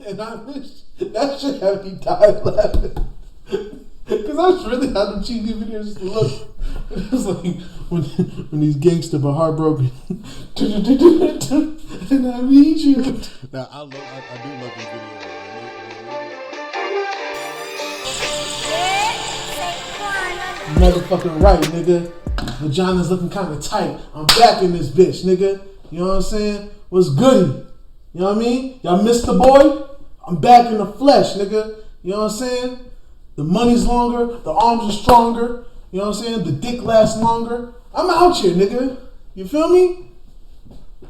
And I wish that shit had me dying laughing. Because that's really how the cheesy videos look. It was like when these gangsters are heartbroken. And I need you. Now, I do love these videos. Motherfucking right, nigga. Vagina's looking kind of tight. I'm back in this bitch, nigga. You know what I'm saying? What's goody? You know what I mean? Y'all missed the boy? I'm back in the flesh, nigga. You know what I'm saying? The money's longer. The arms are stronger. You know what I'm saying? The dick lasts longer. I'm out here, nigga. You feel me?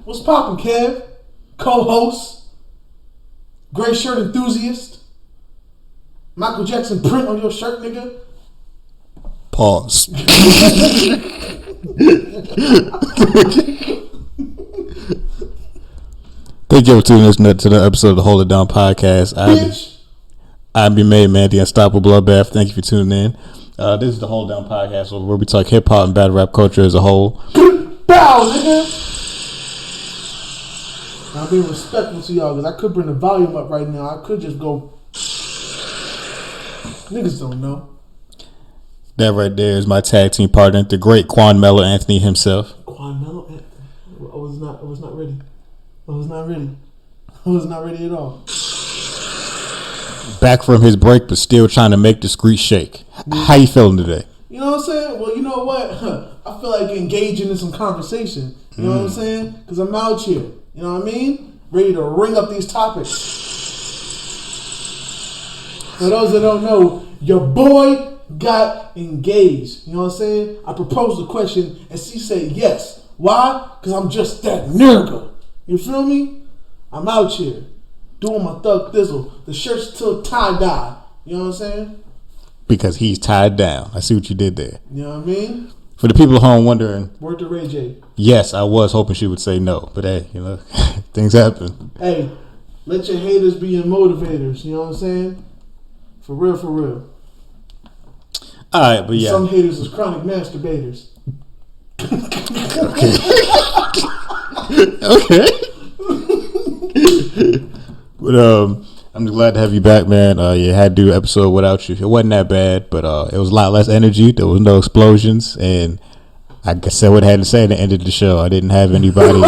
What's poppin', Kev? Co-host. Gray shirt enthusiast. Michael Jackson print on your shirt, nigga. Pause. Thank you for tuning in to the episode of the Hold It Down podcast. I'm your main man, the Unstoppable Bloodbath. Thank you for tuning in. This is the Hold It Down podcast where we talk hip hop and battle rap culture as a whole. Bow, nigga. I'm being respectful to y'all because I could bring the volume up right now. I could just go. Niggas don't know. That right there is my tag team partner, the great Quan Mello Anthony himself. Quan Mello Anthony? I was not ready. I was not ready at all. Back from his break, but still trying to make the street shake. Yeah. How you feeling today? You know what I'm saying? Well, you know what? I feel like engaging in some conversation. You know what I'm saying? Because I'm out here. You know what I mean? Ready to ring up these topics. For those that don't know, your boy got engaged. You know what I'm saying? I proposed the question and she said yes. Why? Because I'm just that nigga. You feel me? I'm out here doing my thug thizzle. The shirt's still tie-dye. You know what I'm saying? Because he's tied down. I see what you did there. You know what I mean? For the people at home wondering. Word to Ray J. Yes, I was hoping she would say no. But hey, you know, things happen. Hey, let your haters be your motivators. You know what I'm saying? For real, for real. All right, but yeah. Some haters is chronic masturbators. Okay. But I'm just glad to have you back, man. You had to do an episode without you. It wasn't that bad, but it was a lot less energy. There was no explosions, and I said what I had to say at the end of the show. I didn't have anybody.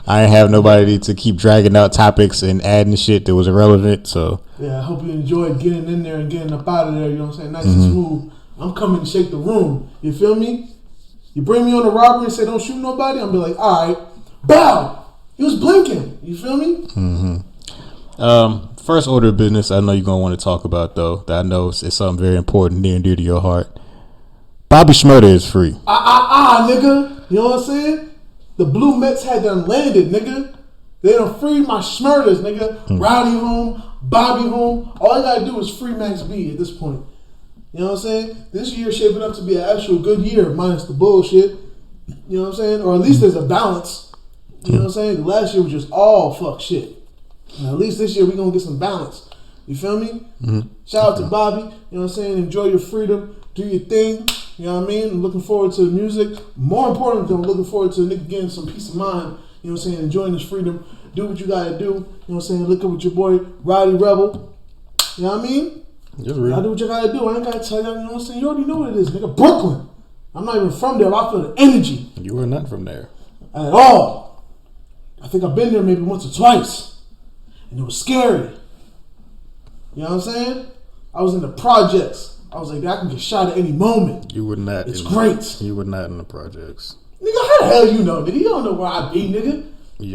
I didn't have nobody to keep dragging out topics and adding shit that was irrelevant. So yeah, I hope you enjoyed getting in there and getting up out of there. You know what I'm saying? Nice and smooth. I'm coming to shake the room. You feel me? You bring me on a robbery and say don't shoot nobody. I'm be like, all right, bow. He was blinking. You feel me? First order of business I know you're going to want to talk about, though, that I know it's something very important, near and dear to your heart. Bobby Shmurda is free. Nigga. You know what I'm saying? The Blue Mets had done landed, nigga. They done freed my Shmurdas, nigga. Rowdy home, Bobby home. All I got to do is free Max B at this point. You know what I'm saying? This year shaping up to be an actual good year, minus the bullshit. You know what I'm saying? Or at least there's a balance. You know what I'm saying? The last year was just all fuck shit. And at least this year we gonna get some balance. You feel me? Shout out to Bobby. You know what I'm saying? Enjoy your freedom. Do your thing. You know what I mean? I'm looking forward to the music. More importantly, I'm looking forward to a nigga getting some peace of mind. You know what I'm saying? Enjoying his freedom. Do what you gotta do. You know what I'm saying? Look up with your boy, Roddy Rebel. You know what I mean? Just real. I do what you gotta do. I ain't gotta tell y'all, you know what I'm saying? You already know what it is, nigga. Brooklyn. I'm not even from there, but I feel the energy. You were not from there. At all. I think I've been there maybe once or twice. And it was scary. You know what I'm saying? I was in the projects. I was like, I can get shot at any moment. You were not. It's great. You were not in the projects. Nigga, how the hell you know, nigga? You don't know where I be, nigga.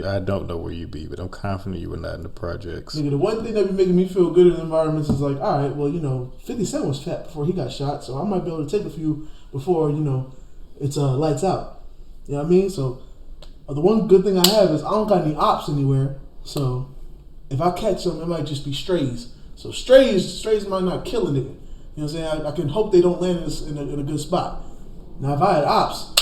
I don't know where you be, but I'm confident you were not in the projects. Nigga, the one thing that be making me feel good in environments is like, all right, well, you know, 50 Cent was fat before he got shot, so I might be able to take a few before, you know, it's lights out. You know what I mean? So the one good thing I have is I don't got any ops anywhere, so if I catch them, it might just be strays. So strays might not kill a nigga. You know what I'm saying? I can hope they don't land in a good spot. Now, if I had ops,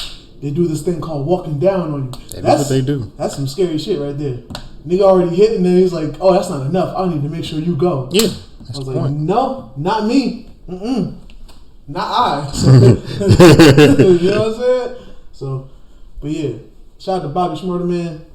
they do this thing called walking down on you. That's what they do. That's some scary shit right there. Nigga already hit, and then he's like, oh, that's not enough. I need to make sure you go. Yeah. I was like, no, not me. Not I. So, you know what I'm saying? So, but yeah. Shout out to Bobby Shmurda, man.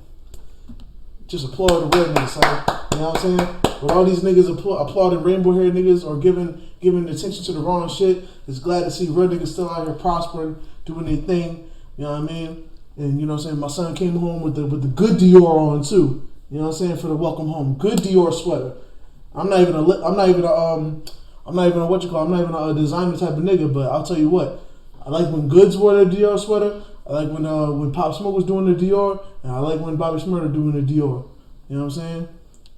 Just applaud the redness, son. You know what I'm saying? But all these niggas applauding rainbow hair niggas or giving attention to the wrong shit. It's glad to see real niggas still out here prospering, doing their thing. You know what I mean? And you know what I'm saying? My son came home with the good Dior on too. You know what I'm saying? For the welcome home, good Dior sweater. I'm not even a designer type of nigga, but I'll tell you what. I like when Goods wore the Dior sweater. I like when Pop Smoke was doing the Dior, and I like when Bobby Shmurda doing the Dior. You know what I'm saying?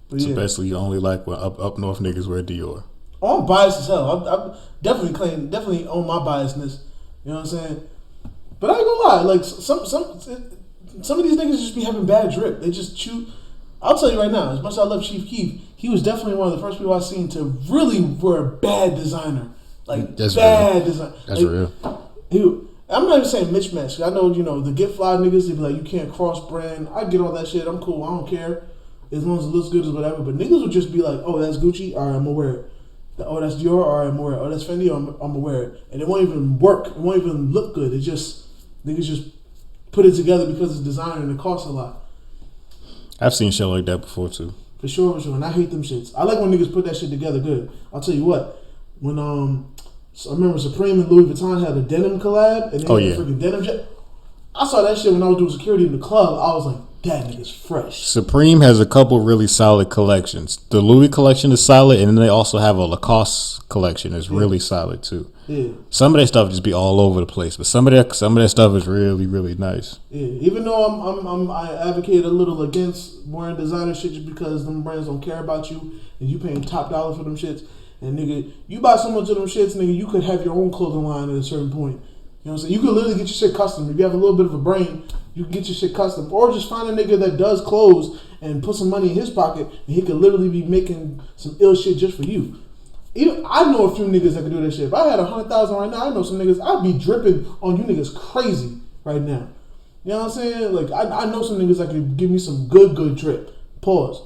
But so basically, you only like when up north niggas wear Dior. Oh, I'm biased as hell. I definitely own my biasness. You know what I'm saying? But I ain't gonna lie. Like some of these niggas just be having bad drip. They just chew. I'll tell you right now. As much as I love Chief Keef, he was definitely one of the first people I've seen to really wear bad designer. Like that's bad real. design. That's real. I'm not even saying mismatch. I know, the Get Fly niggas, they be like, you can't cross brand. I get all that shit. I'm cool. I don't care. As long as it looks good or whatever. But niggas would just be like, oh, that's Gucci. All right, I'm gonna wear it. Oh, that's Dior. All right, I'm gonna wear it. Oh, that's Fendi. I'm gonna wear it. And it won't even work. It won't even look good. It just, niggas just put it together because it's designer and it costs a lot. I've seen shit like that before too. For sure. And I hate them shits. I like when niggas put that shit together good. I'll tell you what. When I remember Supreme and Louis Vuitton had a denim collab, and they had a freaking denim jet. I saw that shit when I was doing security in the club. I was like, that nigga's fresh. Supreme has a couple really solid collections. The Louis collection is solid, and then they also have a Lacoste collection that's really solid too. Yeah. Some of that stuff just be all over the place, but some of that stuff is really, really nice. Yeah. Even though I advocate a little against wearing designer shit just because them brands don't care about you and you paying top dollar for them shits. And nigga, you buy so much of them shits, nigga, you could have your own clothing line at a certain point. You know what I'm saying? You could literally get your shit custom. If you have a little bit of a brain, you can get your shit custom. Or just find a nigga that does clothes and put some money in his pocket, and he could literally be making some ill shit just for you. I know a few niggas that could do that shit. If I had 100,000 right now, I know some niggas, I'd be dripping on you niggas crazy right now. You know what I'm saying? Like, I know some niggas that could give me some good drip. Pause.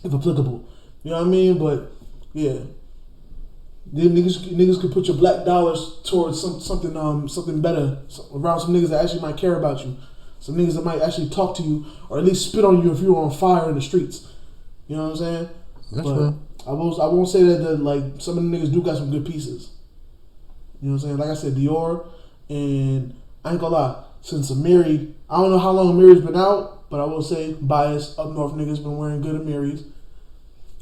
If applicable. You know what I mean? But, yeah. Then niggas could put your black dollars towards something better around some niggas that actually might care about you, some niggas that might actually talk to you or at least spit on you if you were on fire in the streets. You know what I'm saying? That's right. I won't say that like some of the niggas do got some good pieces. You know what I'm saying? Like I said, Dior, and I ain't gonna lie. Since Amiri, I don't know how long Amiri's been out, but I will say biased up north niggas been wearing good Amiris.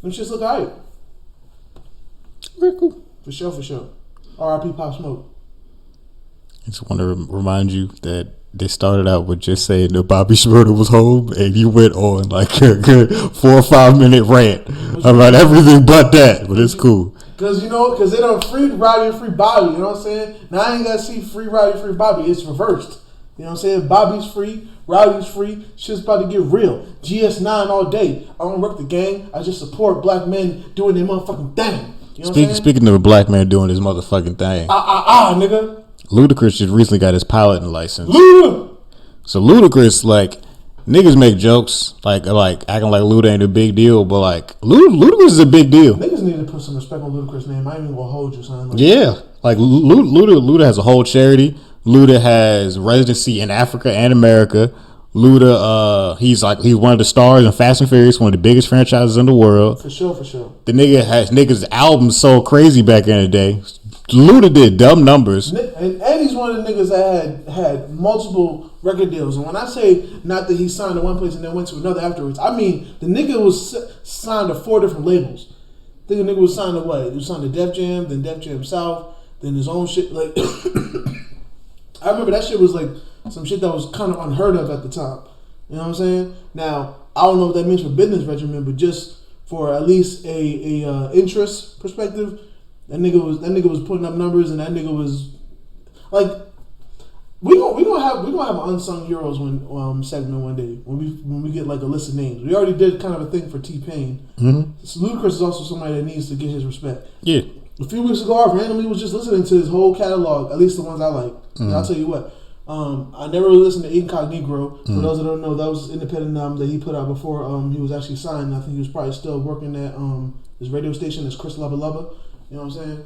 Them shits look alright. Very cool. For sure. R.I.P. Pop Smoke. I just want to remind you that they started out with just saying that Bobby Shmurda was home, and you went on like a good 4 or 5 minute rant about everything but that. But it's cool. Because they don't free Roddy and free Bobby. You know what I'm saying? Now I ain't got to see free Roddy, free Bobby. It's reversed. You know what I'm saying? Bobby's free, Roddy's free. Shit's about to get real. GS9 all day. I don't work the gang. I just support black men doing their motherfucking thing. You know Speaking of a black man doing his motherfucking thing. Nigga. Ludacris just recently got his piloting license. Luda! So Ludacris, like, niggas make jokes, like acting like Luda ain't a big deal, but like, Ludacris is a big deal. Niggas need to put some respect on Ludacris' name. I ain't even gonna hold you, son. Yeah. Like, Luda has a whole charity. Luda has residency in Africa and America. Luda, he's one of the stars in Fast and Furious, one of the biggest franchises in the world. For sure. The nigga has niggas' albums sold crazy back in the day. Luda did dumb numbers. And he's one of the niggas that had multiple record deals. And when I say not that he signed to one place and then went to another afterwards, I mean the nigga was signed to 4 different labels. I think the nigga was signed to what? He was signed to Def Jam, then Def Jam South, then his own shit. Like, I remember that shit was like some shit that was kind of unheard of at the time. You know what I'm saying? Now, I don't know what that means for business regimen, but just for at least a interest perspective, that nigga was putting up numbers, and that nigga was like, we gonna have an unsung heroes segment one day when we get like a list of names. We already did kind of a thing for T-Pain. Mm-hmm. So Ludacris is also somebody that needs to get his respect. Yeah. A few weeks ago, I randomly was just listening to his whole catalog, at least the ones I like. Mm-hmm. And I'll tell you what. I never really listened to Incognito. For those that don't know, that was independent that he put out before he was actually signed. I think he was probably still working at his radio station as Chris Lubba Lubba. You know what I'm saying?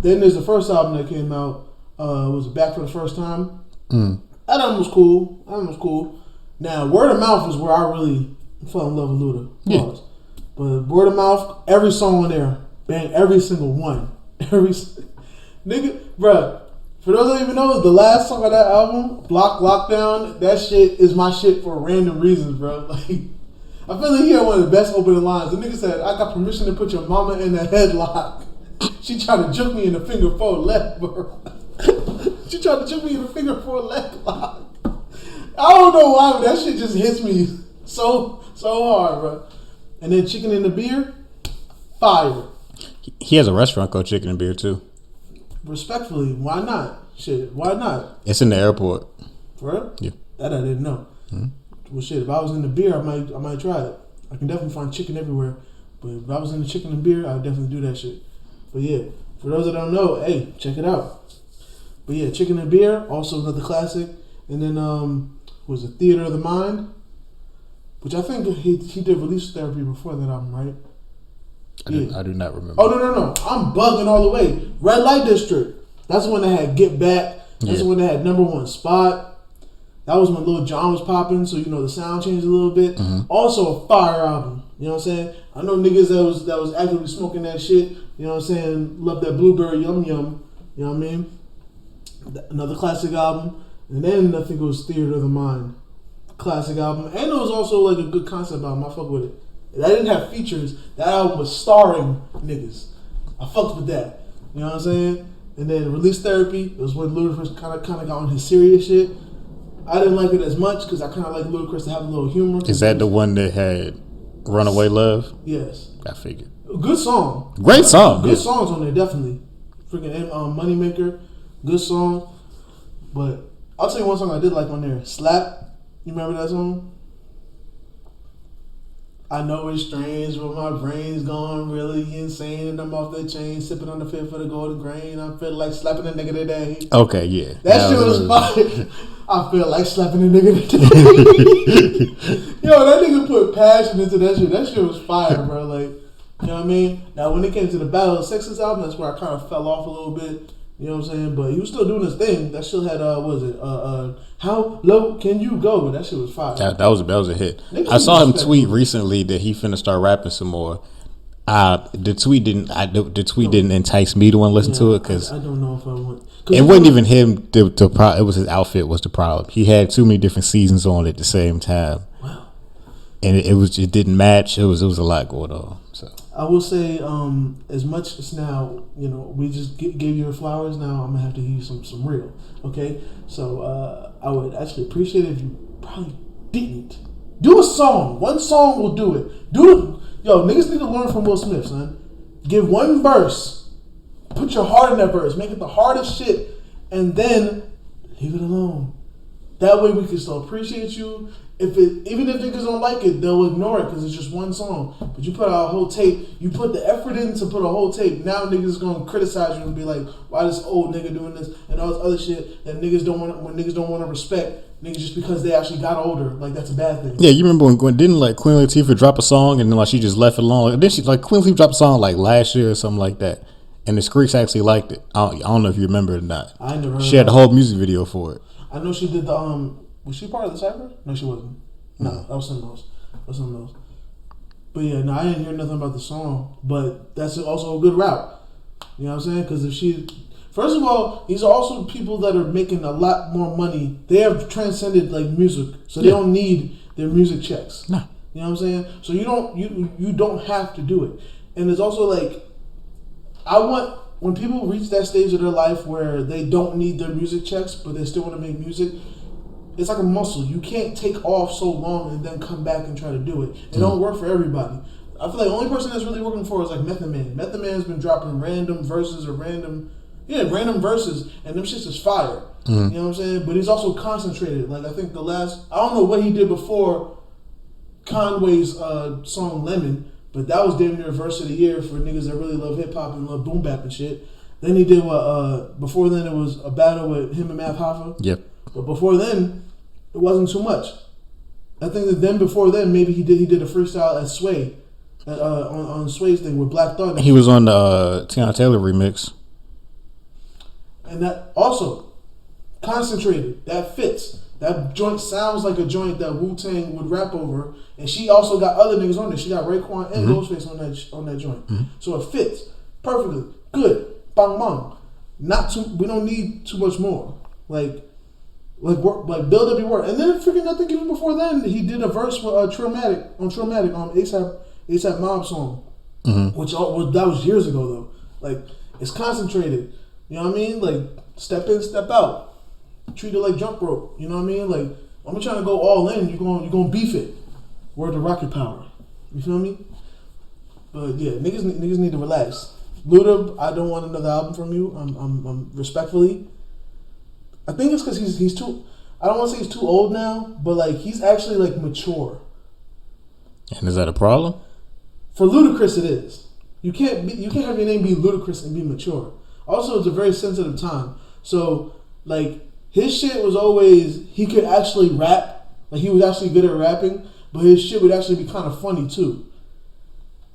Then there's the first album that came out. Was Back for the First Time. That album was cool. Now, Word of Mouth is where I really fell in love with Luda. Yeah. But Word of mouth, every song on there, bang, every single one, nigga, bruh. For those that don't even know, the last song of that album, Block Lockdown, that shit is my shit for random reasons, bro. Like, I feel like he had one of the best opening lines. The nigga said, "I got permission to put your mama in a headlock. She tried to juke me in the finger for a leg, bro. She tried to juke me in the finger for a leg lock." I don't know why, but that shit just hits me so hard, bro. And then Chicken and the Beer, fire. He has a restaurant called Chicken and Beer too. Respectfully, why not? Shit, why not? It's in the airport. For real? Yeah. That I didn't know. Mm-hmm. Well, shit, if I was in the beer, I might try it. I can definitely find chicken everywhere. But if I was in the chicken and beer, I'd definitely do that shit. But yeah, for those that don't know, hey, check it out. But yeah, Chicken and Beer, also another classic. And then, was it Theater of the Mind? Which I think he did Release Therapy before that album, right? I do not remember. Oh, no. I'm bugging all the way. Red Light District. That's the one that had Get Back. That's the one that had Number One Spot. That was when Lil Jon was popping, so the sound changed a little bit. Mm-hmm. Also a fire album. You know what I'm saying? I know niggas that was actively smoking that shit. You know what I'm saying? Love that Blueberry Yum Yum. You know what I mean? Another classic album. And then I think it was Theater of the Mind. Classic album. And it was also like a good concept album. I fuck with it. That didn't have features. That album was starring niggas. I fucked with that. You know what I'm saying? And then Release Therapy. It was when Ludacris kind of got on his serious shit. I didn't like it as much because I kind of like Ludacris to have a little humor. Is that the one that had Runaway Love? Yes. I figured. Good song. Great song. Good songs on there, definitely. Freaking Moneymaker. Good song. But I'll tell you one song I did like on there. Slap. You remember that song? I know it's strange, but my brain's gone really insane, and I'm off the chain, sipping on the fifth for the golden grain. I feel like slapping a nigga today. Okay, yeah. That shit was fire. I feel like slapping a nigga today. Yo, that nigga put passion into that shit. That shit was fire, bro. Like, you know what I mean? Now, when it came to the Battle of Sexes album, that's where I kind of fell off a little bit. You know what I'm saying? But he was still doing his thing. That shit had, How Low Can You Go? But that shit was fire. That was a hit. I saw him tweet recently that he finna start rapping some more. The tweet didn't entice me to want to listen to it because I don't know if I want. It wasn't even him. It was his outfit was the problem. He had too many different seasons on at the same time. Wow. And it didn't match. It was a lot going on. So I will say, as much as now, we just gave you your flowers. Now I'm gonna have to give you some real. Okay, so I would actually appreciate it if you probably didn't do a song. One song will do it. Yo, niggas need to learn from Will Smith, son. Give one verse. Put your heart in that verse. Make it the hardest shit, and then leave it alone. That way we can still appreciate you. Even if niggas don't like it, they'll ignore it because it's just one song. But you put out a whole tape. You put the effort in to put a whole tape. Now niggas gonna criticize you and be like, "Why this old nigga doing this?" and all this other shit that niggas don't want. When niggas don't want to respect niggas just because they actually got older, like that's a bad thing. Yeah, you remember when didn't like Queen Latifah drop a song and then like she just left it alone? And then she Queen Latifah dropped a song like last year or something like that, and the Screeks actually liked it. I don't know if you remember it or not. I never. She had the whole music video for it. I know she did the Was she part of the cypher? No, she wasn't. No, that was something else. But yeah, no, I didn't hear nothing about the song. But that's also a good route. You know what I'm saying? Because first of all, these are also people that are making a lot more money. They have transcended like music, so they don't need their music checks. No, you know what I'm saying? So you don't have to do it. And it's also like, I want when people reach that stage of their life where they don't need their music checks, but they still want to make music. It's like a muscle. You can't take off so long and then come back and try to do it. It don't work for everybody. I feel like the only person that's really working for is like Method Man. Method Man's been dropping random verses, and them shits is fire. You know what I'm saying? But he's also concentrated. Like I think I don't know what he did before Conway's song Lemon, but that was damn near verse of the year for niggas that really love hip hop and love boom bap and shit. Then he did before then it was a battle with him and Math Hoffa. Yep. But before then, it wasn't too much. I think that then before then, maybe he did a freestyle at Sway, on Sway's thing with Black Thought. He was on the Tiana Taylor remix. And that also concentrated. That fits. That joint sounds like a joint that Wu-Tang would rap over, and she also got other niggas on there. She got Quan and Ghostface on that joint, so it fits perfectly. Good, bang bang. Not too. We don't need too much more. Like build up your work, and then freaking I think even before then he did a verse with Traumatic on ASAP Mob song, which that was years ago though. Like it's concentrated. You know what I mean? Like step in, step out. Treat it like jump rope. You know what I mean? Like I'm trying to go all in. You're going beef it. Word to Rocket Power. You feel me? But yeah, niggas need to relax. Luda, I don't want another album from you. I'm respectfully. I think it's because he's too. I don't want to say he's too old now, but like he's actually like mature. And is that a problem? For Ludacris, it is. You can't have your name be Ludacris and be mature. Also, it's a very sensitive time. So like his shit was always he could actually rap. Like he was actually good at rapping, but his shit would actually be kind of funny too.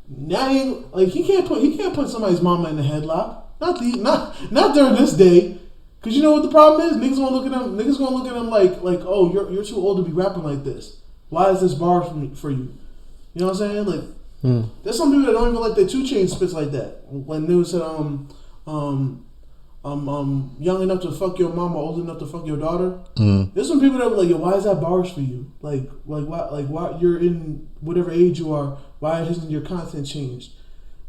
Now he can't put somebody's mama in a headlock. Not during this day. Cause you know what the problem is? Niggas gonna look at him like oh you're too old to be rapping like this. Why is this bar for you? You know what I'm saying? Like there's some people that don't even like that 2 Chainz spits like that. When they said young enough to fuck your mama, old enough to fuck your daughter. There's some people that were like, yo, why is that bars for you? Like why you're in whatever age you are, why hasn't your content changed?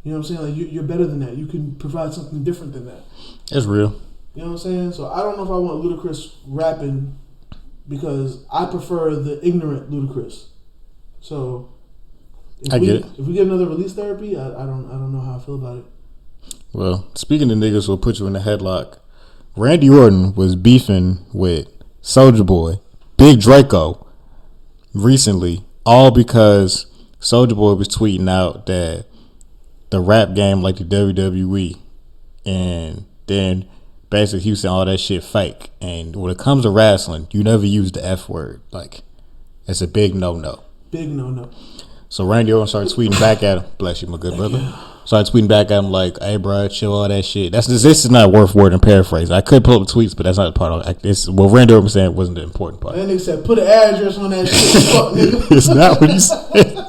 You know what I'm saying? Like you're better than that. You can provide something different than that. It's real. You know what I'm saying? So I don't know if I want Ludacris rapping because I prefer the ignorant Ludacris. So I get it. If we get another release therapy, I don't know how I feel about it. Well, speaking of niggas who'll put you in the headlock, Randy Orton was beefing with Soulja Boy, Big Draco, recently, all because Soulja Boy was tweeting out that the rap game like the WWE, and then basically he was saying all that shit fake. And when it comes to wrestling, you never use the F word. Like, it's a big no-no. Big no-no. So Randy Orton started tweeting back at him. Bless you, my good brother. Started tweeting back at him like, hey, bro, chill, all that shit. This is not worth word and paraphrase. I could pull up the tweets, but that's not the part of it. What Randy Orton was saying wasn't the important part. That nigga said, put an address on that shit. Fuck, nigga. It's not what he said.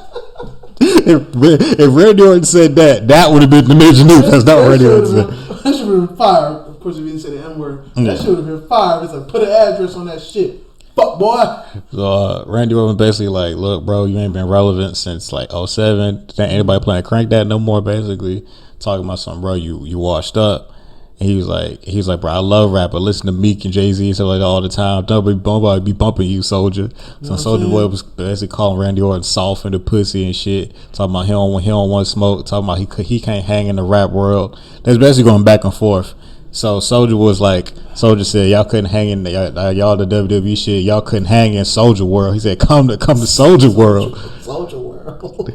If Randy Orton said that would have been the major news. That's not what Randy Orton said. That should have been fire. Of course, if you didn't say the N-word, that should have been fire. It's like, put an address on that shit. Fuck, boy. So Randy Orton basically like, look, bro, you ain't been relevant since like 2007. Ain't anybody playing Crank That no more, basically. Talking about something, bro, you washed up. And he was like, bro, I love rap, but listen to Meek and Jay-Z and stuff like that all the time. Nobody be bumping you, Soldier. So Soulja Boy was basically calling Randy Orton soft in the pussy and shit. Talking about he don't want smoke. Talking about he can't hang in the rap world. That's basically going back and forth. So Soulja said y'all couldn't hang in y'all the WWE shit. Y'all couldn't hang in Soulja World. He said come to Soulja World. Soulja World.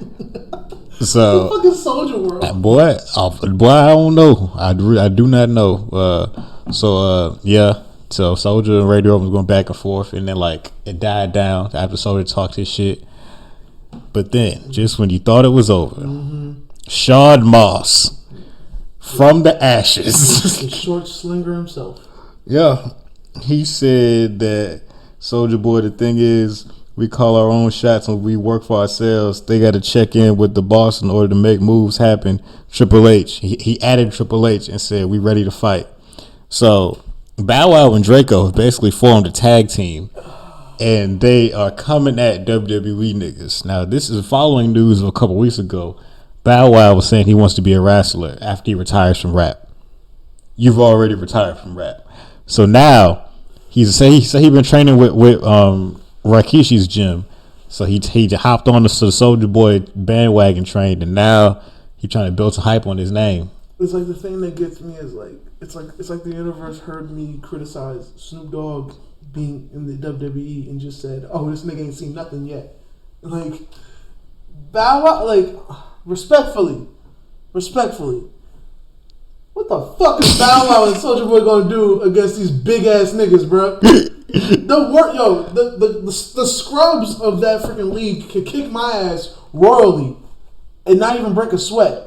So what the fuck is Soulja World? Boy, I don't know. I do not know. Yeah. So Soulja and Randy Orton was going back and forth, and then like it died down after Soulja talked his shit. But then, just when you thought it was over, Shawn Moss. From the ashes. The short slinger himself. Yeah. He said that Soulja Boy, the thing is, we call our own shots and we work for ourselves. They got to check in with the boss in order to make moves happen. Triple H. He added Triple H and said, we ready to fight. So Bow Wow and Draco have basically formed a tag team. And they are coming at WWE niggas. Now, this is following news of a couple weeks ago. Bow Wow was saying he wants to be a wrestler after he retires from rap. You've already retired from rap. So now, he been training with Rikishi's gym. So he hopped on the Soulja Boy bandwagon train, and now he's trying to build some hype on his name. It's like the thing that gets me is like it's like the universe heard me criticize Snoop Dogg being in the WWE and just said, "Oh, this nigga ain't seen nothing yet." Like Bow Wow, like respectfully, what the fuck is Bow Wow and Soulja Boy gonna do against these big ass niggas, bro? The scrubs of that freaking league could kick my ass royally and not even break a sweat.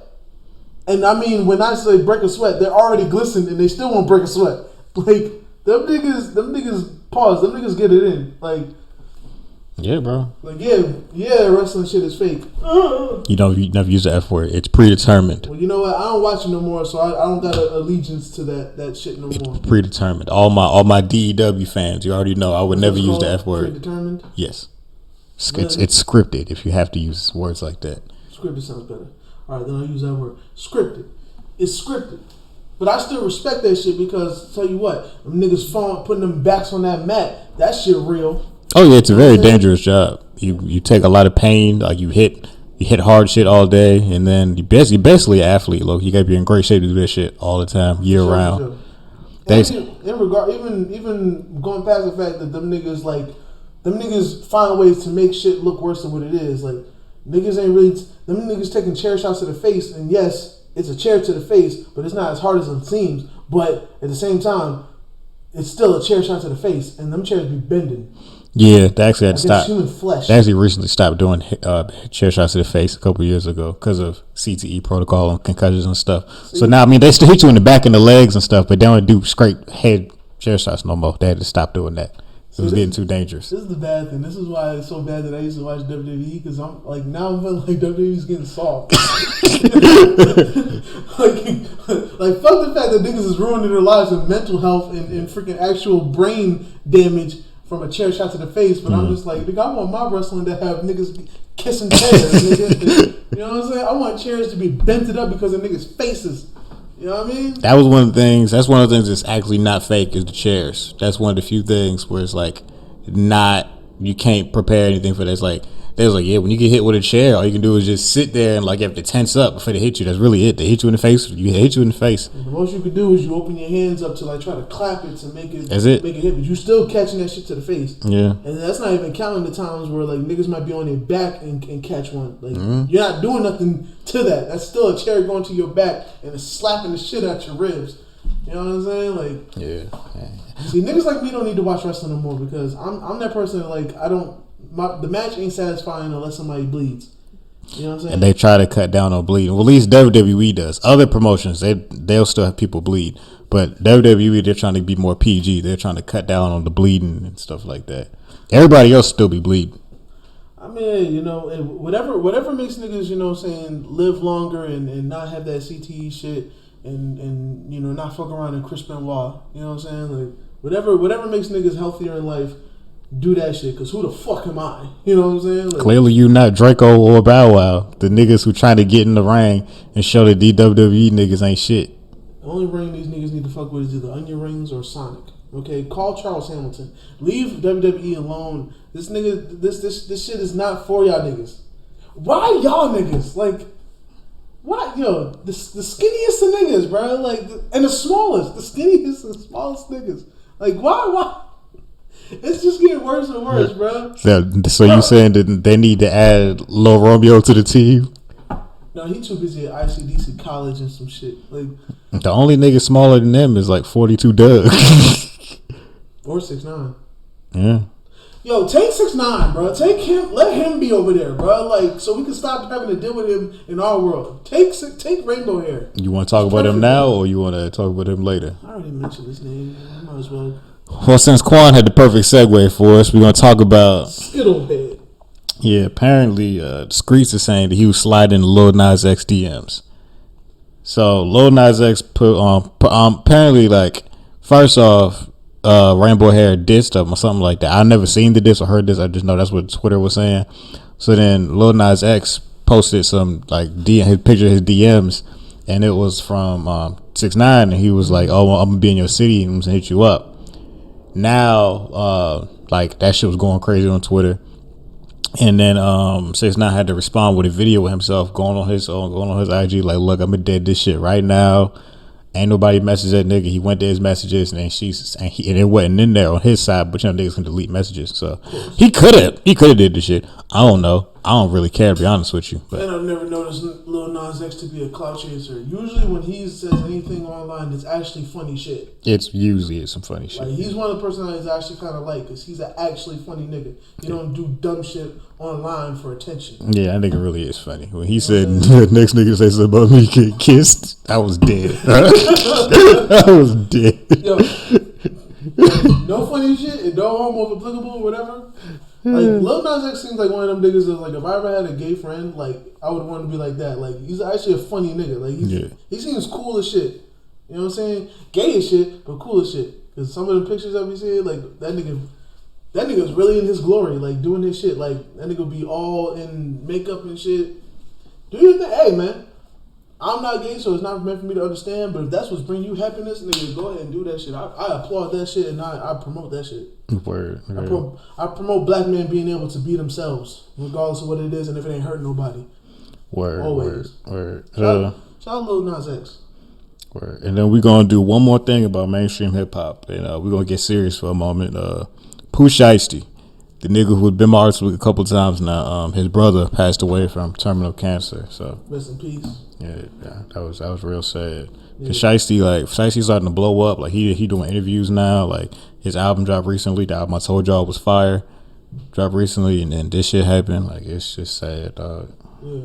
And I mean, when I say break a sweat, they're already glistened and they still won't break a sweat. Like them niggas Pause. Them niggas get it in. Like, yeah, bro. Like, yeah, wrestling shit is fake. You never use the F word. It's predetermined. Well, you know what? I don't watch it no more, so I don't got an allegiance to that shit no more. It's predetermined. All my DEW fans, you already know I would never use the F word. Predetermined? Yes. It's scripted if you have to use words like that. Scripted sounds better. All right, then I'll use that word. Scripted. It's scripted. But I still respect that shit because, tell you what, them niggas putting them backs on that mat, that shit real. Oh yeah, it's a very dangerous job. You take a lot of pain. Like you hit hard shit all day, and then you basically an athlete. Look, you gotta be in great shape to do that shit all the time, year round. In regard, even going past the fact that them niggas find ways to make shit look worse than what it is. Like niggas ain't really them niggas taking chair shots to the face, and yes, it's a chair to the face, but it's not as hard as it seems. But at the same time, it's still a chair shot to the face, and them chairs be bending. Yeah, they actually had to stop. Human flesh. They actually recently stopped doing chair shots to the face a couple years ago because of CTE protocol and concussions and stuff. So now, I mean, they still hit you in the back and the legs and stuff, but they don't do straight head chair shots no more. They had to stop doing that. It was getting too dangerous. This is the bad thing. This is why it's so bad that I used to watch WWE because I'm like now I'm feeling like WWE's getting soft. like fuck the fact that niggas is ruining their lives with mental health and freaking actual brain damage from a chair shot to the face, but I'm just like, nigga, I want my wrestling to have niggas kissing chairs, nigga. You know what I'm saying? I want chairs to be bented up because of niggas' faces. You know what I mean? That was one of the things. That's one of the things that's actually not fake is the chairs. That's one of the few things where it's like not you can't prepare anything for that. It's like they was like, yeah, when you get hit with a chair, all you can do is just sit there and like you have to tense up before they hit you. That's really it. They hit you in the face. You hit you in the face. And the most you could do is you open your hands up to like try to clap it to make it that's it. Make it hit, but you still catching that shit to the face. Yeah. And that's not even counting the times where like niggas might be on their back and catch one. Like you're not doing nothing to that. That's still a chair going to your back and it's slapping the shit out your ribs. You know what I'm saying? Like yeah. See, niggas like me don't need to watch wrestling no more because I'm that person that like the match ain't satisfying unless somebody bleeds. You know what I'm saying? And they try to cut down on bleeding. Well, at least WWE does. Other promotions, they'll still have people bleed. But WWE, they're trying to be more PG. They're trying to cut down on the bleeding and stuff like that. Everybody else still be bleeding. I mean, you know, whatever makes niggas, you know what I'm saying, live longer and not have that CTE shit and you know, not fuck around in Chris Benoit. You know what I'm saying? Like, whatever makes niggas healthier in life, do that shit, because who the fuck am I? You know what I'm saying? Like, clearly you not Draco or Bow Wow. The niggas who trying to get in the ring and show that WWE niggas ain't shit. The only ring these niggas need to fuck with is either Onion Rings or Sonic. Okay? Call Charles Hamilton. Leave WWE alone. This nigga, this shit is not for y'all niggas. Why y'all niggas? Like, why? Yo, the skinniest of niggas, bro. Like, and the smallest. The skinniest and smallest niggas. Like, why? It's just getting worse and worse, bro. So you saying that they need to add Lil Romeo to the team? No, he too busy at ICDC college and some shit. Like the only nigga smaller than them is like 42 Doug. Or 6'9". Yeah. Yo, take 6'9", bro. Take him. Let him be over there, bro. Like so we can stop having to deal with him in our world. Take Rainbow Hair. You want to talk about him now, or you want to talk about him later? I already mentioned his name. I might as well. Well, since Quan had the perfect segue for us, we're going to talk about Skittlehead. Yeah, apparently the streets are saying that he was sliding Lil Nas X DMs. So Lil Nas X put on apparently, like, first off, Rainbow Hair did stuff or something like that. I never seen the diss or heard this. I just know that's what Twitter was saying. So then Lil Nas X posted some like his picture of his DMs, and it was from 6ix9ine, and he was like, "Oh, I'm gonna be in your city and I'm gonna hit you up." Now, like that shit was going crazy on Twitter, and then 6ix9ine had to respond with a video of himself going on his IG like, "Look, I'm gonna dead this shit right now. Ain't nobody messaged that nigga." He went to his messages and it wasn't in there on his side, but you know niggas can delete messages. So he could have did the shit. I don't know. I don't really care, to be honest with you. But. And I've never noticed Lil Nas X to be a clout chaser. Usually when he says anything online, it's actually funny shit. It's usually some funny shit. Like, he's one of the personalities I actually kind of like, because he's an actually funny nigga. You don't do dumb shit online for attention. Yeah, that nigga really is funny. When he said next nigga say something about me get kissed, I was dead. I was dead. Yo, No funny shit and no homo applicable or whatever. Like Lil Nas X seems like one of them niggas that like if I ever had a gay friend, like I would want to be like that. Like he's actually a funny nigga. Like he seems cool as shit. You know what I'm saying? Gay as shit, but cool as shit. Cause some of the pictures that we see, like that nigga's really in his glory, like doing his shit. Like that nigga be all in makeup and shit. Do your thing, hey man. I'm not gay, so it's not meant for me to understand. But if that's what's bringing you happiness, nigga, go ahead and do that shit. I applaud that shit and I promote that shit. Word. I promote black men being able to be themselves, regardless of what it is, and if it ain't hurting nobody. Word. Shout out Lil Nas X. Word. And then we're gonna do one more thing about mainstream hip hop, and we're gonna get serious for a moment. Cassidy, the nigga who's been my artist a couple times now, his brother passed away from terminal cancer. So rest in peace. Yeah, that was real sad. Cause Shiesty's starting to blow up. Like he doing interviews now. Like his album dropped recently. The album I told y'all was fire. Dropped recently, and then this shit happened. Like it's just sad, dog. Yeah.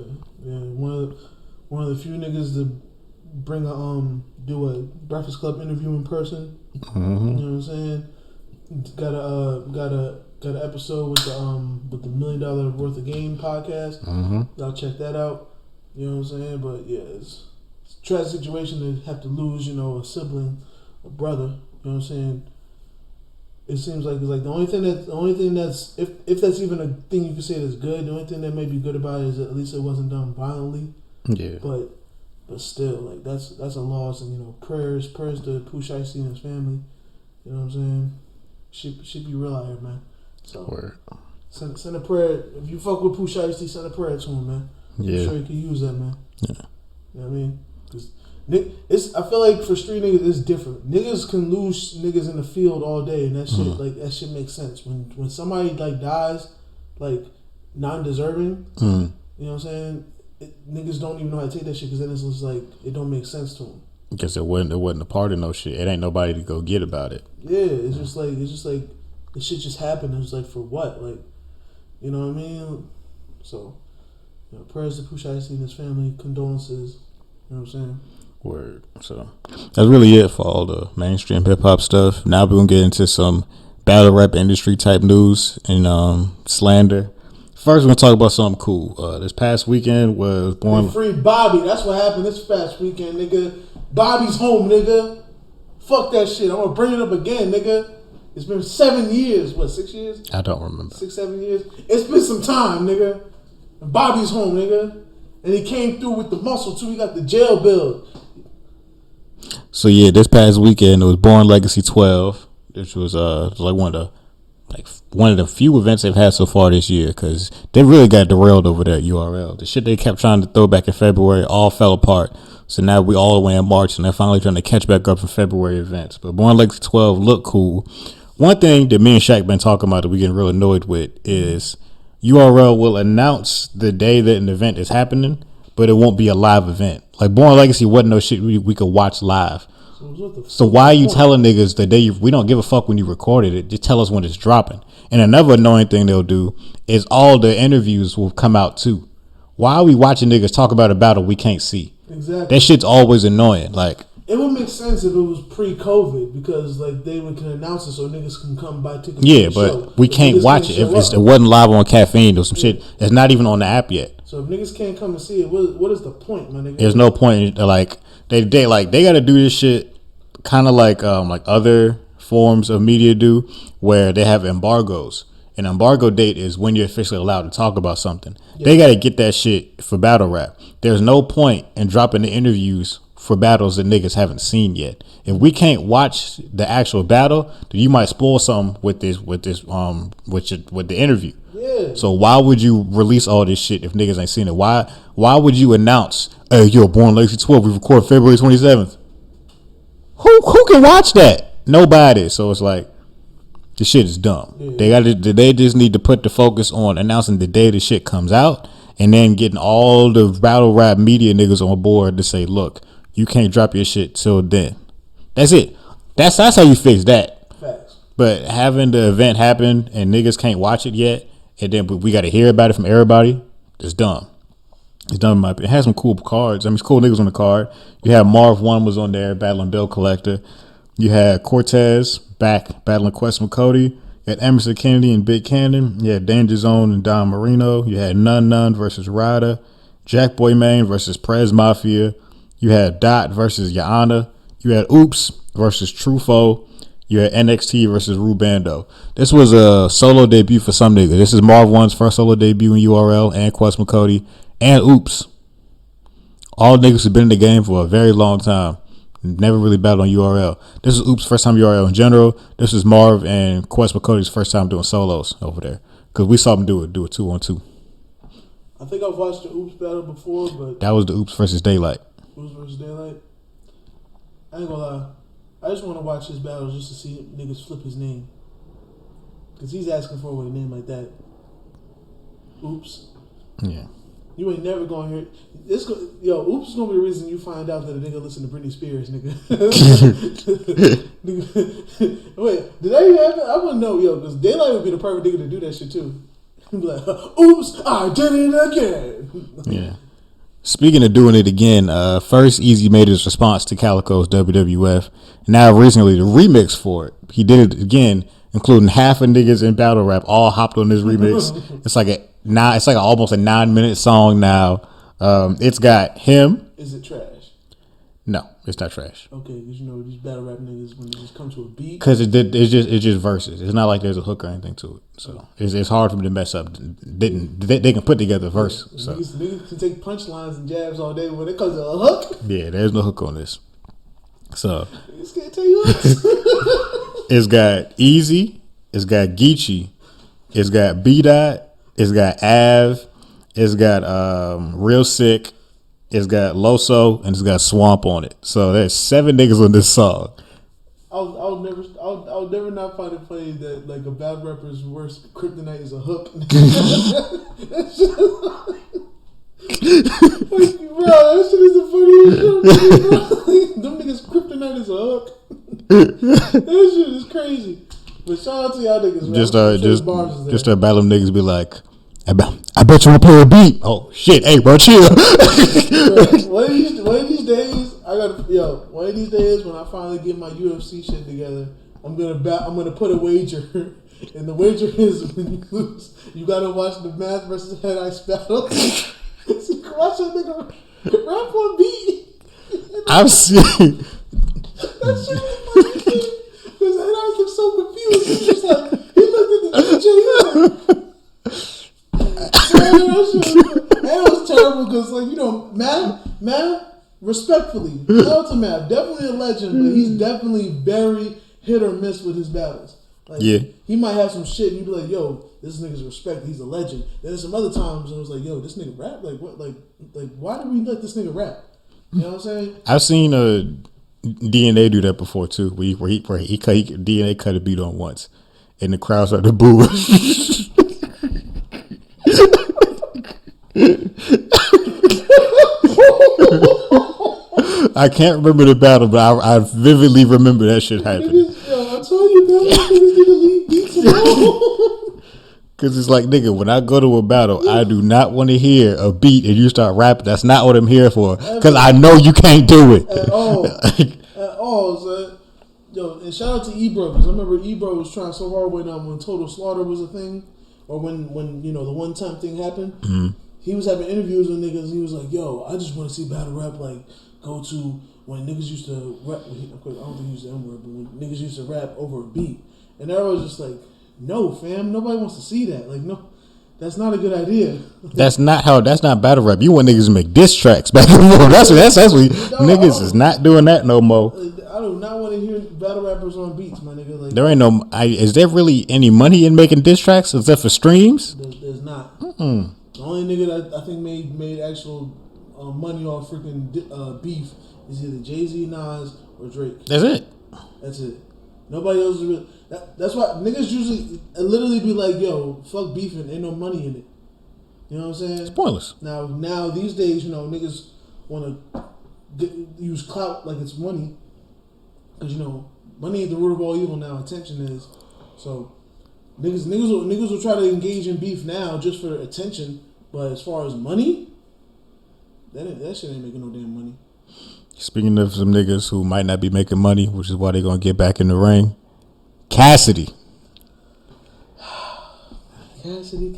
One of the few niggas to bring do a Breakfast Club interview in person. Mm-hmm. You know what I'm saying? Got an episode with the $1 million worth of game podcast. Mm-hmm. Y'all check that out. You know what I'm saying? But yeah, it's a tragic situation to have to lose, a sibling, a brother. You know what I'm saying? It seems like it's like the only thing that's if that's even a thing you can say that's good. The only thing that may be good about it is that at least it wasn't done violently. Yeah. But still, like that's a loss, and prayers to Cassidy and his family. You know what I'm saying? Should be real out here, man. So Word. Send a prayer. If you fuck with Cassidy, send a prayer to him, man. Yeah. I'm sure he can use that, man. Yeah. You know what I mean? Because I feel like for street niggas, it's different. Niggas can lose niggas in the field all day, and that shit, that shit makes sense. When somebody like dies, like non-deserving, you know what I'm saying? Niggas don't even know how to take that shit because then it's just like it don't make sense to them. Because it wasn't a part of no shit. It ain't nobody to go get about it. Yeah, it's just like the shit just happened. It's like for what? Like, you know what I mean? So, prayers to Cassidy and his family, condolences. You know what I'm saying? Word. So that's really it for all the mainstream hip hop stuff. Now we're gonna get into some battle rap industry type news and slander. First, we're gonna talk about something cool. This past weekend was born. Free Bobby. That's what happened this past weekend, nigga. Bobby's home, nigga. Fuck that shit. I'm gonna bring it up again, nigga. It's been 7 years. What, 6 years? I don't remember. 6, 7 years. It's been some time, nigga. Bobby's home, nigga. And he came through with the muscle too. He got the jail bill. So yeah, this past weekend it was Born Legacy 12, which was like one of the few events they've had so far this year, because they really got derailed over there at URL. The shit they kept trying to throw back in February all fell apart. So now we all the way in March, and they're finally trying to catch back up for February events. But Born Legacy 12 looked cool. One thing that me and Shaq been talking about that we getting real annoyed with is URL will announce the day that an event is happening, but it won't be a live event. Like Born Legacy wasn't no shit we could watch live. So why are you telling niggas the day we don't give a fuck when you recorded it? Just tell us when it's dropping. And another annoying thing they'll do is all the interviews will come out too. Why are we watching niggas talk about a battle we can't see? Exactly. That shit's always annoying. Like, it would make sense if it was pre-COVID because like they can announce it so niggas can come buy tickets. Yeah, but we can't watch it if it wasn't live on Caffeine or some shit. It's not even on the app yet. So if niggas can't come and see it, what is the point, my nigga? There's no point. Like they got to do this shit kind of like other forms of media do, where they have embargoes. An embargo date is when you're officially allowed to talk about something. Yeah. They got to get that shit for battle rap. There's no point in dropping the interviews for battles that niggas haven't seen yet. If we can't watch the actual battle, then you might spoil something with the interview. Yeah. So why would you release all this shit if niggas ain't seen it? Why would you announce, hey, yo, Born Legacy 12, we record February 27th? Who can watch that? Nobody. So it's like, the shit is dumb. Yeah. They just need to put the focus on announcing the day the shit comes out, and then getting all the battle rap media niggas on board to say, look, you can't drop your shit till then. That's it. That's how you fix that. Facts. But having the event happen and niggas can't watch it yet, and then we got to hear about it from everybody, it's dumb. It's dumb in my opinion. It has some cool cards. I mean, it's cool niggas on the card. You had Marv 1 was on there battling Bill Collector. You had Cortez back battling Quest McCody. You had Emerson Kennedy and Big Cannon. You had Danger Zone and Don Marino. You had None versus Ryder. Jack Boy Main versus Prez Mafia. You had Dot versus Yana. You had Oops versus Trufo. You had NXT versus Rubando. This was a solo debut for some niggas. This is Marv One's first solo debut in URL, and Quest McCody, and Oops. All niggas have been in the game for a very long time. Never really battled on URL. This is Oops' first time URL in general. This is Marv and Quest McCody's first time doing solos over there. Because we saw them do a 2-on-2. I think I've watched the Oops battle before, but... That was the Oops versus Daylight. Oops versus Daylight? I ain't gonna lie. I just want to watch his battles just to see niggas flip his name. Because he's asking for it with a name like that. Oops. Yeah. You ain't never gonna hear this. Oops is gonna be the reason you find out that a nigga listen to Britney Spears, nigga. Wait, did that even happen? I wouldn't know, because Daylight would be the perfect nigga to do that shit too. He'd be like, oops, I did it again. Yeah. Speaking of doing it again, first Easy made his response to Calico's WWF. Now recently the remix for it. He did it again, including half of niggas in battle rap all hopped on this remix. It's like almost a 9-minute song now. It's got him. Is it trash? No, it's not trash. Okay, because these battle rap niggas, when they just come to a beat. Because it's just verses. It's not like there's a hook or anything to it. So it's hard for them to mess up. They can put together a verse. So. Niggas can take punchlines and jabs all day, but when it comes to a hook. Yeah, there's no hook on this. So Niggas can't tell you what. It's got Easy. It's got Geechee. It's got B-Dot. It's got Av. It's got Real Sick. It's got Loso, and it's got Swamp on it. So there's 7 niggas on this song. I'll never not find it funny that like a bad rapper's worst kryptonite is a hook. That's just bro, that shit is the funniest shit. Them niggas kryptonite is a hook. That shit is crazy. But shout out to y'all niggas. Just battle them niggas be like, I bet you won't play a beat. Oh shit, hey bro, chill. One of these days, one of these days when I finally get my UFC shit together, I'm gonna put a wager, and the wager is when you lose, you gotta watch the Math versus Head Ice battle. Watch that nigga rap on beat. I've seen that shit was funny because Head Ice looked so confused. He's just like he looked at the DJ. That was terrible because, Mav, respectfully, shout out to Mav, definitely a legend, but he's definitely very hit or miss with his battles. Like, yeah, he might have some shit and you'd be like, yo, this nigga's respect, he's a legend. Then there's some other times and it was like, yo, this nigga rap? Like, what? Like why did we let this nigga rap? You know what I'm saying? I've seen DNA do that before too, where he DNA cut a beat on once, and the crowd started booing. I can't remember the battle, but I vividly remember that shit happening. I told you, man, niggas need to leave beats alone. Cause it's like, nigga, when I go to a battle, I do not want to hear a beat and you start rapping. That's not what I'm here for. Cause I know you can't do it at all. At all, son. Yo, and shout out to Ebro, because I remember Ebro was trying so hard when Total Slaughter was a thing, or when the one time thing happened. Mm-hmm. He was having interviews with niggas. And he was like, "Yo, I just want to see battle rap like go to when niggas used to rap." Of course, I don't think he used the N word, but when niggas used to rap over a beat, and everyone was just like, "No, fam, nobody wants to see that. Like, no, that's not a good idea." That's not battle rap. You want niggas to make diss tracks back and forth. That's what niggas is not doing that no more. I do not want to hear battle rappers on beats, my nigga. Like, there ain't no. Is there really any money in making diss tracks except for streams? There's not. Mm-mm. The only nigga that I think made actual money off freaking beef is either Jay-Z, Nas, or Drake. That's it. Nobody else is really. That's why niggas usually literally be like, "Yo, fuck beefing. Ain't no money in it." You know what I'm saying? It's pointless. Now these days, niggas want to use clout like it's money, because money is the root of all evil. Now attention is. So niggas will try to engage in beef now just for attention. But as far as money, that shit ain't making no damn money. Speaking of some niggas who might not be making money, which is why they're gonna get back in the ring, Cassidy. Cassidy.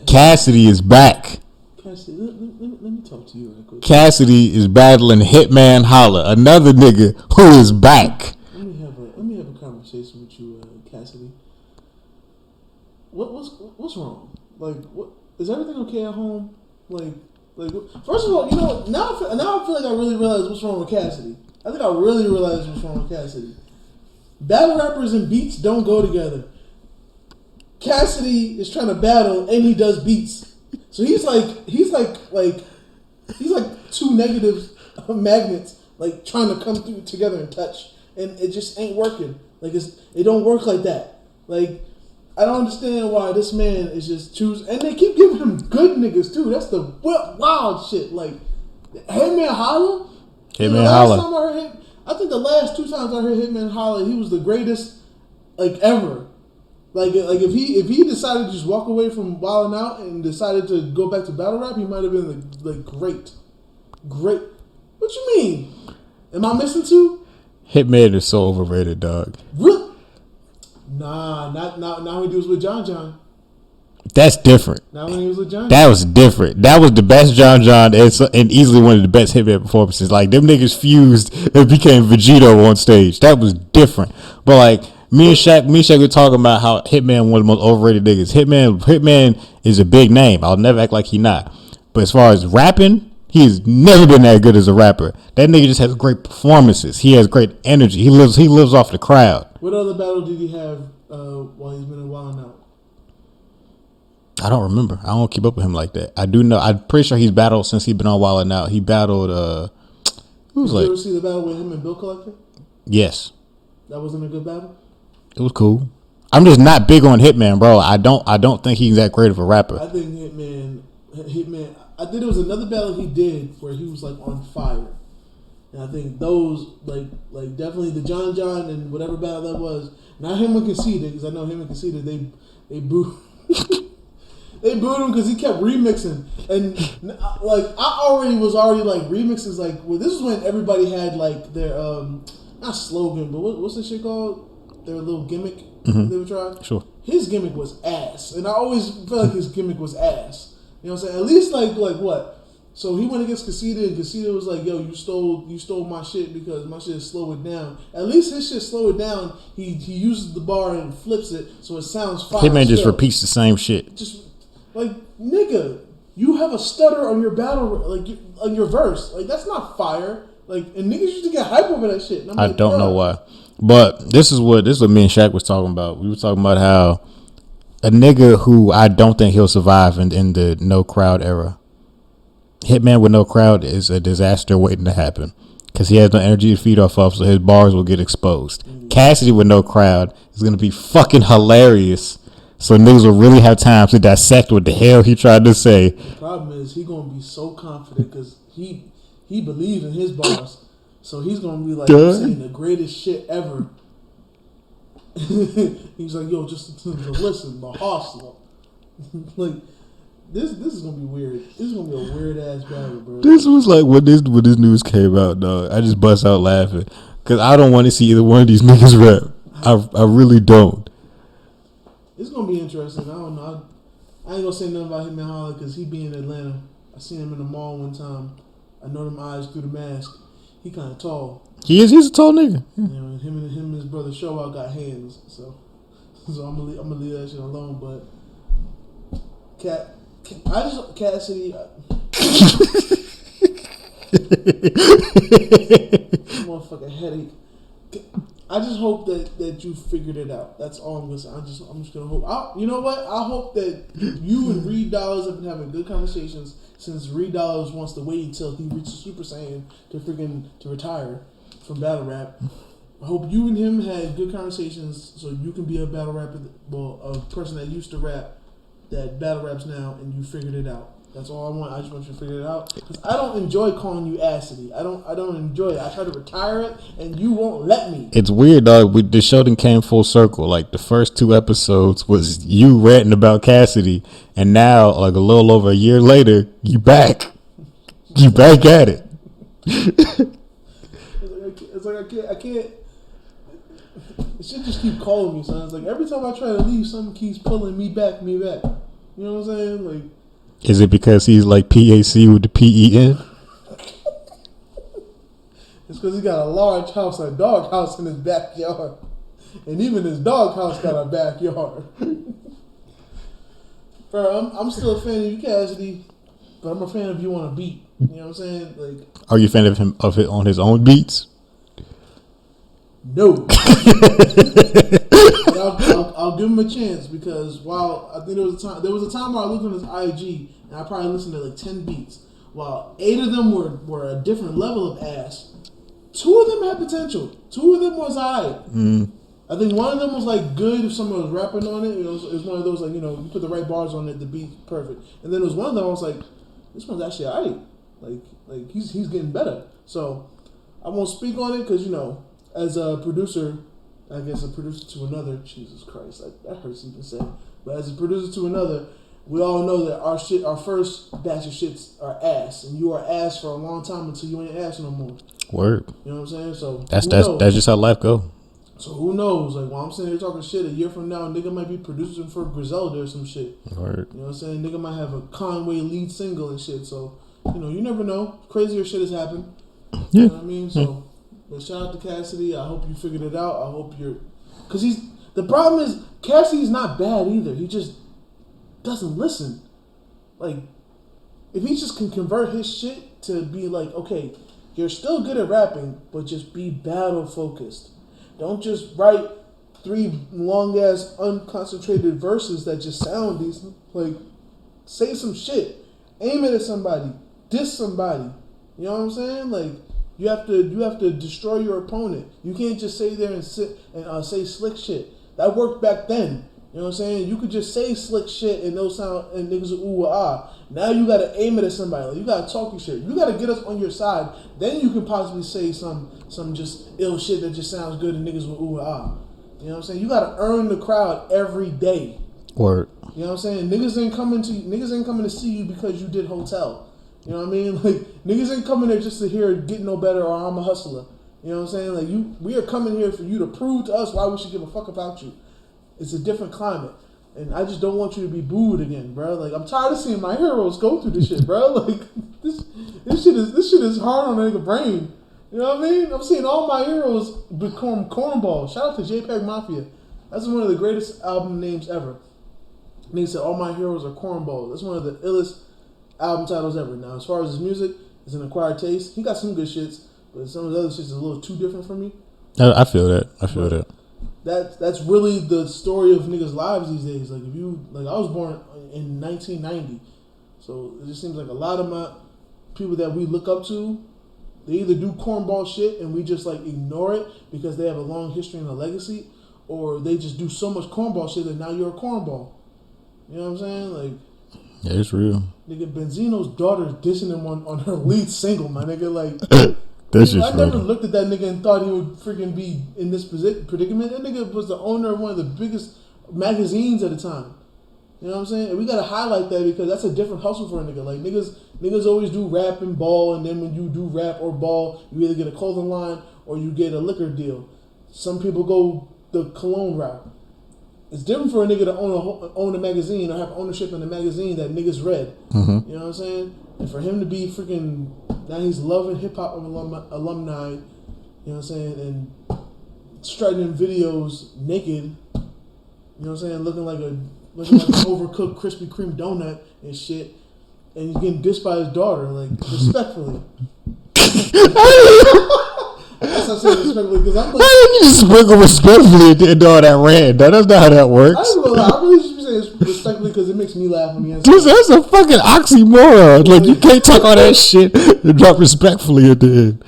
Cassidy is back. Cassidy, let me talk to you real quick. Cassidy is battling Hitman Holla, another nigga who is back. Let me have a conversation with you, Cassidy. What's wrong? Like, what is everything okay at home? Like, first of all, you know, now I feel like I really realize what's wrong with Cassidy. I think I really realize what's wrong with Cassidy. Battle rappers and beats don't go together. Cassidy is trying to battle and he does beats. So he's like two negative magnets like trying to come through together and touch, and it just ain't working. Like it don't work like that. Like I don't understand why this man is just choosing, and they keep giving him good niggas too. That's the wild shit. Like Hitman Holla. Hitman Holla. Time I heard him, I think the last 2 times I heard Hitman Holla, he was the greatest like ever. Like if he decided to just walk away from Wildin' Out and decided to go back to battle rap, he might have been like great. What you mean? Am I missing two? Hitman is so overrated, dog. Really? Nah, not now. When he was with John. That's different. Not when he was with John. That was different. That was the best John and easily one of the best Hitman performances. Like them niggas fused and became Vegito on stage. That was different. But like. Me and Shaq were talking about how Hitman one of the most overrated niggas. Hitman is a big name. I'll never act like he not. But as far as rapping, he's never been that good as a rapper. That nigga just has great performances. He has great energy. He lives off the crowd. What other battle did he have while he's been in Wildin' Out? I don't remember. I don't keep up with him like that. I do know. I'm pretty sure he's battled since he's been on Wildin' Out. He battled. Who was Did you ever see the battle with him and Bill Collector? Yes. That wasn't a good battle. It was cool. I'm just not big on Hitman, bro. I don't think he's that great of a rapper. I think Hitman. I think there was another battle he did where he was like on fire, and I think those like definitely the John and whatever battle that was. Not him and Cassidy, because I know him and Cassidy they booed. They booed him because he kept remixing, and like I was already like remixes like well, this is when everybody had like their not slogan, but what's this shit called? Their little gimmick they would try. Sure. His gimmick was ass, and I always felt like his gimmick was ass. You know what I'm saying? At least like what? So he went against Cassidy, and Cassidy was like, "Yo, you stole my shit because my shit slowed it down. At least his shit slowed it down. He uses the bar and flips it so it sounds fire. Hitman just repeats the same shit. Just like nigga, you have a stutter on your battle, like on your verse. Like that's not fire. Like and niggas used to get hype over that shit. I don't know why. But this is what me and Shaq was talking about. We were talking about how a nigga who I don't think he'll survive in the no crowd era. Hitman with no crowd is a disaster waiting to happen because he has no energy to feed off of, so his bars will get exposed. Cassidy with no crowd is going to be fucking hilarious, so niggas will really have time to dissect what the hell he tried to say. The problem is he going to be so confident because he believes in his bars. So he's gonna be like saying the greatest shit ever. He's like, yo, just listen, the hostile. Like this is gonna be weird. This is gonna be a weird ass battle, bro. This was like when this news came out, dog. I just bust out laughing because I don't want to see either one of these niggas rap. I really don't. It's gonna be interesting. I don't know. I ain't gonna say nothing about Hitman Holla because he be in Atlanta. I seen him in the mall one time. I know them eyes through the mask. He kind of tall. He's a tall nigga. Yeah. You know, him and his brother Show Out got hands, so I'm gonna leave that shit alone. But Cassidy, motherfucking headache. I just hope that you figured it out. That's all I'm gonna say. I'm just gonna hope. You know what? I hope that you and Reed Dollars have been having good conversations since Reed Dollars wants to wait until he reaches Super Saiyan to retire from battle rap. I hope you and him had good conversations so you can be a battle rapper, a person that used to rap that battle raps now, and you figured it out. That's all I want. I just want you to figure it out. Because I don't enjoy calling you Cassidy. I don't enjoy it. I try to retire it, and you won't let me. It's weird, dog. The show then came full circle. Like, the first 2 episodes was you ranting about Cassidy, and now, like, a little over a year later, you back. You back at it. It's like I can't. It should just keep calling me, son. It's like every time I try to leave, something keeps pulling me back. You know what I'm saying? Like, is it because he's like PAC with the PEN? It's because he got a large house, a dog house in his backyard. And even his dog house got a backyard. Bro, I'm still a fan of you, Cassidy, but I'm a fan of you on a beat. You know what I'm saying? Like, are you a fan of him of it on his own beats? No. But I'll give him a chance because while I think there was a time where I looked on his IG and I probably listened to like 10 beats. While 8 of them were a different level of ass, 2 of them had potential. 2 of them was alright. I think one of them was like good if someone was rapping on it. It was one of those like, you put the right bars on it, the beat's perfect. And then there was one of them I was like, this one's actually alright. Like he's getting better. So I won't speak on it because as a producer, I guess a producer to another, Jesus Christ, that hurts even say. But as a producer to another, we all know that our first batch of shits are ass, and you are ass for a long time until you ain't ass no more. Word. You know what I'm saying? So that's just how life go. So who knows? Like while I'm sitting here talking shit, a year from now, nigga might be producing for Griselda or some shit. Word. You know what I'm saying? Nigga might have a Conway lead single and shit. So you never know. Crazier shit has happened. Yeah. You know what I mean? So. But shout out to Cassidy. I hope you figured it out. I hope because the problem is Cassidy's not bad either. He just doesn't listen. Like, if he just can convert his shit to be like, okay, you're still good at rapping, but just be battle focused. Don't just write 3 long ass unconcentrated verses that just sound decent. Like, say some shit. Aim it at somebody. Diss somebody. You know what I'm saying? Like, you have to destroy your opponent. You can't just sit there and sit and say slick shit. That worked back then. You know what I'm saying? You could just say slick shit and those sound and niggas are ooh ah. Now you gotta aim it at somebody. Like, you gotta talk your shit. You gotta get us on your side. Then you can possibly say some just ill shit that just sounds good and niggas will ooh ah. You know what I'm saying? You gotta earn the crowd every day. Word. You know what I'm saying? Niggas ain't coming to see you because you did Hotel. You know what I mean? Like, niggas ain't coming there just to hear Get No Better or I'm a Hustler. You know what I'm saying? Like, we are coming here for you to prove to us why we should give a fuck about you. It's a different climate. And I just don't want you to be booed again, bro. Like, I'm tired of seeing my heroes go through this shit, bro. Like, this shit is hard on a nigga brain. You know what I mean? I'm seeing all my heroes become cornballs. Shout out to JPEG Mafia. That's one of the greatest album names ever. And he said, all my heroes are cornballs. That's one of the illest album titles ever. Now, as far as his music, it's an acquired taste. He got some good shits, but some of the other shits is a little too different for me. I feel that. That's really the story of niggas' lives these days. Like, I was born in 1990, so it just seems like a lot of my people that we look up to, they either do cornball shit and we just like ignore it because they have a long history and a legacy, or they just do so much cornball shit that now you're a cornball. You know what I'm saying? Like, yeah, it's real. Nigga, Benzino's daughter dissing him on her lead single, my nigga. Like, that's just I never looked at that nigga and thought he would freaking be in this predicament. That nigga was the owner of one of the biggest magazines at the time. You know what I'm saying? And we gotta highlight that because that's a different hustle for a nigga. Like, niggas always do rap and ball, and then when you do rap or ball, you either get a clothing line or you get a liquor deal. Some people go the cologne route. It's different for a nigga to own a magazine or have ownership in a magazine that niggas read. Mm-hmm. You know what I'm saying? And for him to be freaking, now he's loving hip hop alumni, you know what I'm saying, and strutting in videos naked, you know what I'm saying, looking like an overcooked Krispy Kreme donut and shit, and he's getting dissed by his daughter, like, respectfully. That's not saying respectfully because I'm like, why didn't you sprinkle respectfully and do all that rant? That's not how that works. I really should be saying respectfully because it makes me laugh when he has. Dude, that's a fucking oxymoron. Like, you can't talk all that shit and drop respectfully at the end.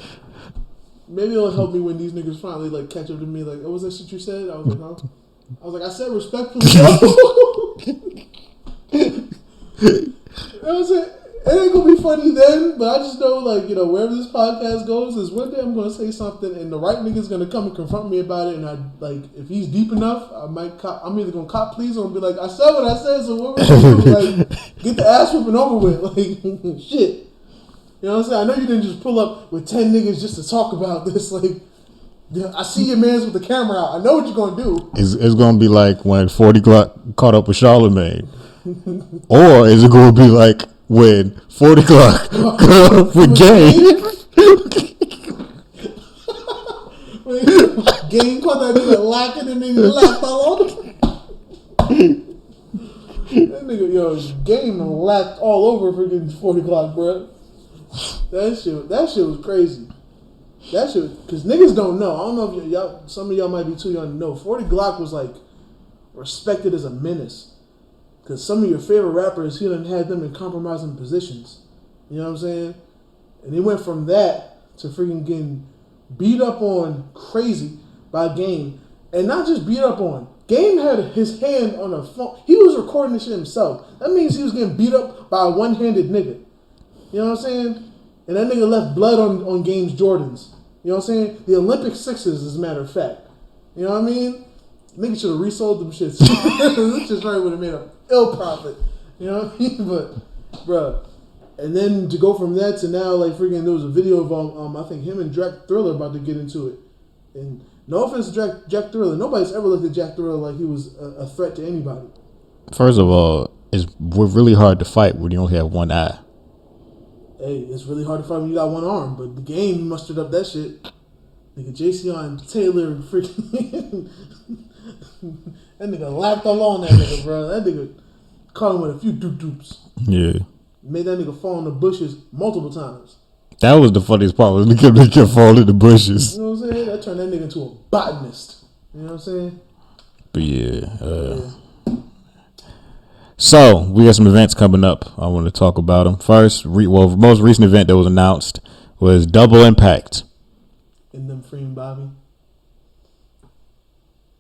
Maybe it'll help me when these niggas finally like catch up to me. Like, what was that shit you said? I was like, huh? I was like, I said respectfully. That was it. It ain't gonna be funny then, but I just know, like, wherever this podcast goes, is one day I'm gonna say something, and the right nigga's gonna come and confront me about it, and if he's deep enough, I'm either gonna cop please or be like, I said what I said, so what we gonna do? Like, get the ass whipping over with, like, shit. You know what I'm saying? I know you didn't just pull up with 10 niggas just to talk about this, like, Yeah, I see your man's with the camera out. I know what you're gonna do. It's gonna be like when 40 Glock caught up with Charlemagne, or is it gonna be like when 40 Glock caught up with Game? Game caught that nigga lacking and nigga laughed all over. That nigga, yo, Game laughed all over freaking 40 Glock, bro. That shit was crazy. That shit, because niggas don't know. I don't know if y'all, some of y'all might be too young to know. 40 Glock was like respected as a menace. Because some of your favorite rappers, he done had them in compromising positions. You know what I'm saying? And he went from that to freaking getting beat up on crazy by Game. And not just beat up on. Game had his hand on a phone. He was recording this shit himself. That means he was getting beat up by a one-handed nigga. You know what I'm saying? And that nigga left blood on Game's Jordans. You know what I'm saying? The Olympic Sixes, as a matter of fact. You know what I mean? Nigga should have resold them shits. This shit probably would have made a ill profit. You know what I mean? But, bruh. And then to go from that to now, like freaking, there was a video of I think him and Jack Thriller about to get into it. And no offense to Jack Thriller, nobody's ever looked at Jack Thriller like he was a threat to anybody. First of all, we're really hard to fight when you only have one eye. Hey, it's really hard to fight when you got one arm, but the Game mustered up that shit. Nigga, Jason Taylor freaking that nigga lapped along that nigga, bro. That nigga caught him with a few doop-doops. Yeah. Made that nigga fall in the bushes multiple times. That was the funniest part, was they kept falling in the bushes. You know what I'm saying? That turned that nigga into a botanist. You know what I'm saying? But yeah. So, we got some events coming up. I want to talk about them. First, the most recent event that was announced was Double Impact. And them freeing Bobby.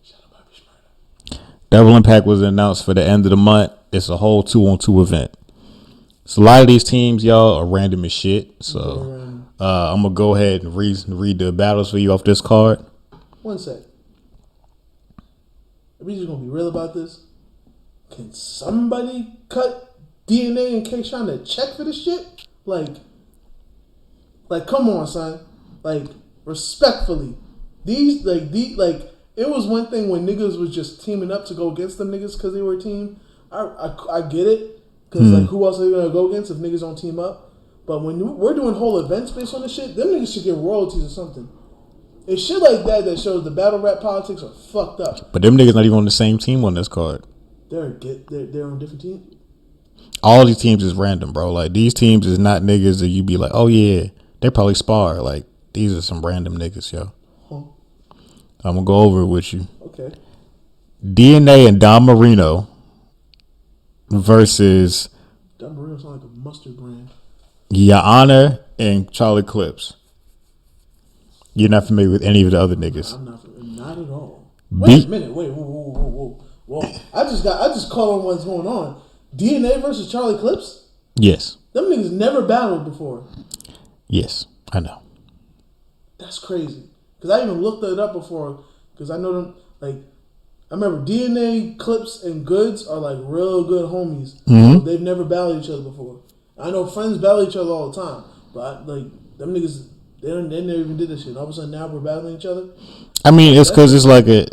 Shout out Bobby Shmurda. Double Impact was announced for the end of the month. It's a whole 2-on-2 event. So, a lot of these teams, y'all, are random as shit. So, I'm going to go ahead and read the battles for you off this card. 1 sec. Are we just going to be real about this? Can somebody cut DNA and K-Shine a check for this shit? Like, come on, son. Like, respectfully. It was one thing when niggas was just teaming up to go against them niggas because they were a team. I get it. Because, like, who else are they going to go against if niggas don't team up? But when we're doing whole events based on this shit, them niggas should get royalties or something. It's shit like that shows the battle rap politics are fucked up. But them niggas not even on the same team on this card. They're on different teams? All these teams is random, bro. Like, these teams is not niggas that you be like, oh, yeah, they probably spar. Like, these are some random niggas, yo. Huh. I'm going to go over it with you. Okay. DNA and Don Marino versus Don Marino sounds like a mustard brand. Your Honor and Charlie Clips. You're not familiar with any of the other niggas. I'm not at all. Wait a minute. Wait, whoa. I just caught on what's going on. DNA versus Charlie Clips? Yes. Them niggas never battled before. Yes, I know. That's crazy. Because I even looked it up before. Because I know them, like, I remember DNA, Clips, and Goods are like real good homies. Mm-hmm. They've never battled each other before. I know friends battle each other all the time. But, them niggas, they never even did this shit. All of a sudden now we're battling each other. I mean, it's because it's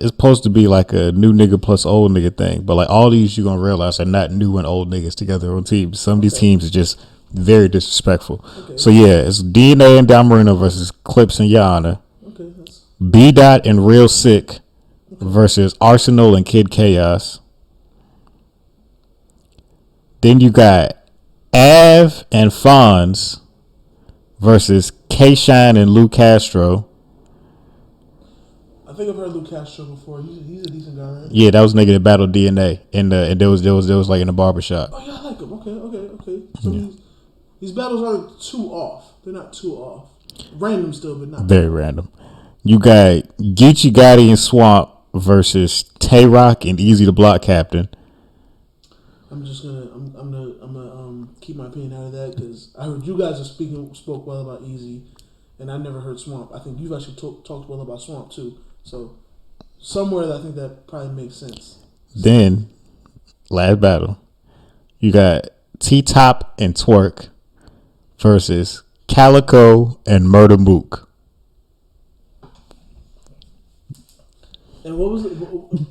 supposed to be like a new nigga plus old nigga thing. But like all these, you're going to realize are not new and old niggas together on teams. Some of these teams are just very disrespectful. Okay. So yeah, it's DNA and Don Marino versus Clips and Yana. Okay. B. Dot and Real Sick versus Arsenal and Kid Chaos. Then you got Av and Fonz versus K-Shine and Lou Castro. I think I've heard Lou Castro before. He's a decent guy, right? Yeah, that was nigga that battled DNA, and there was like in the barbershop. Oh yeah, I like him. Okay. So yeah. These battles aren't too off. They're not too off. Random still, but not very random. You got Geechee Gotti and Swamp versus Tay Rock and Easy the Block Captain. I'm gonna keep my opinion out of that because I heard you guys spoke well about Easy, and I never heard Swamp. I think you've actually talked well about Swamp too. So somewhere I think that probably makes sense. Then last battle, you got T-Top and Twerk versus Calico and Murder Mook. And what was it?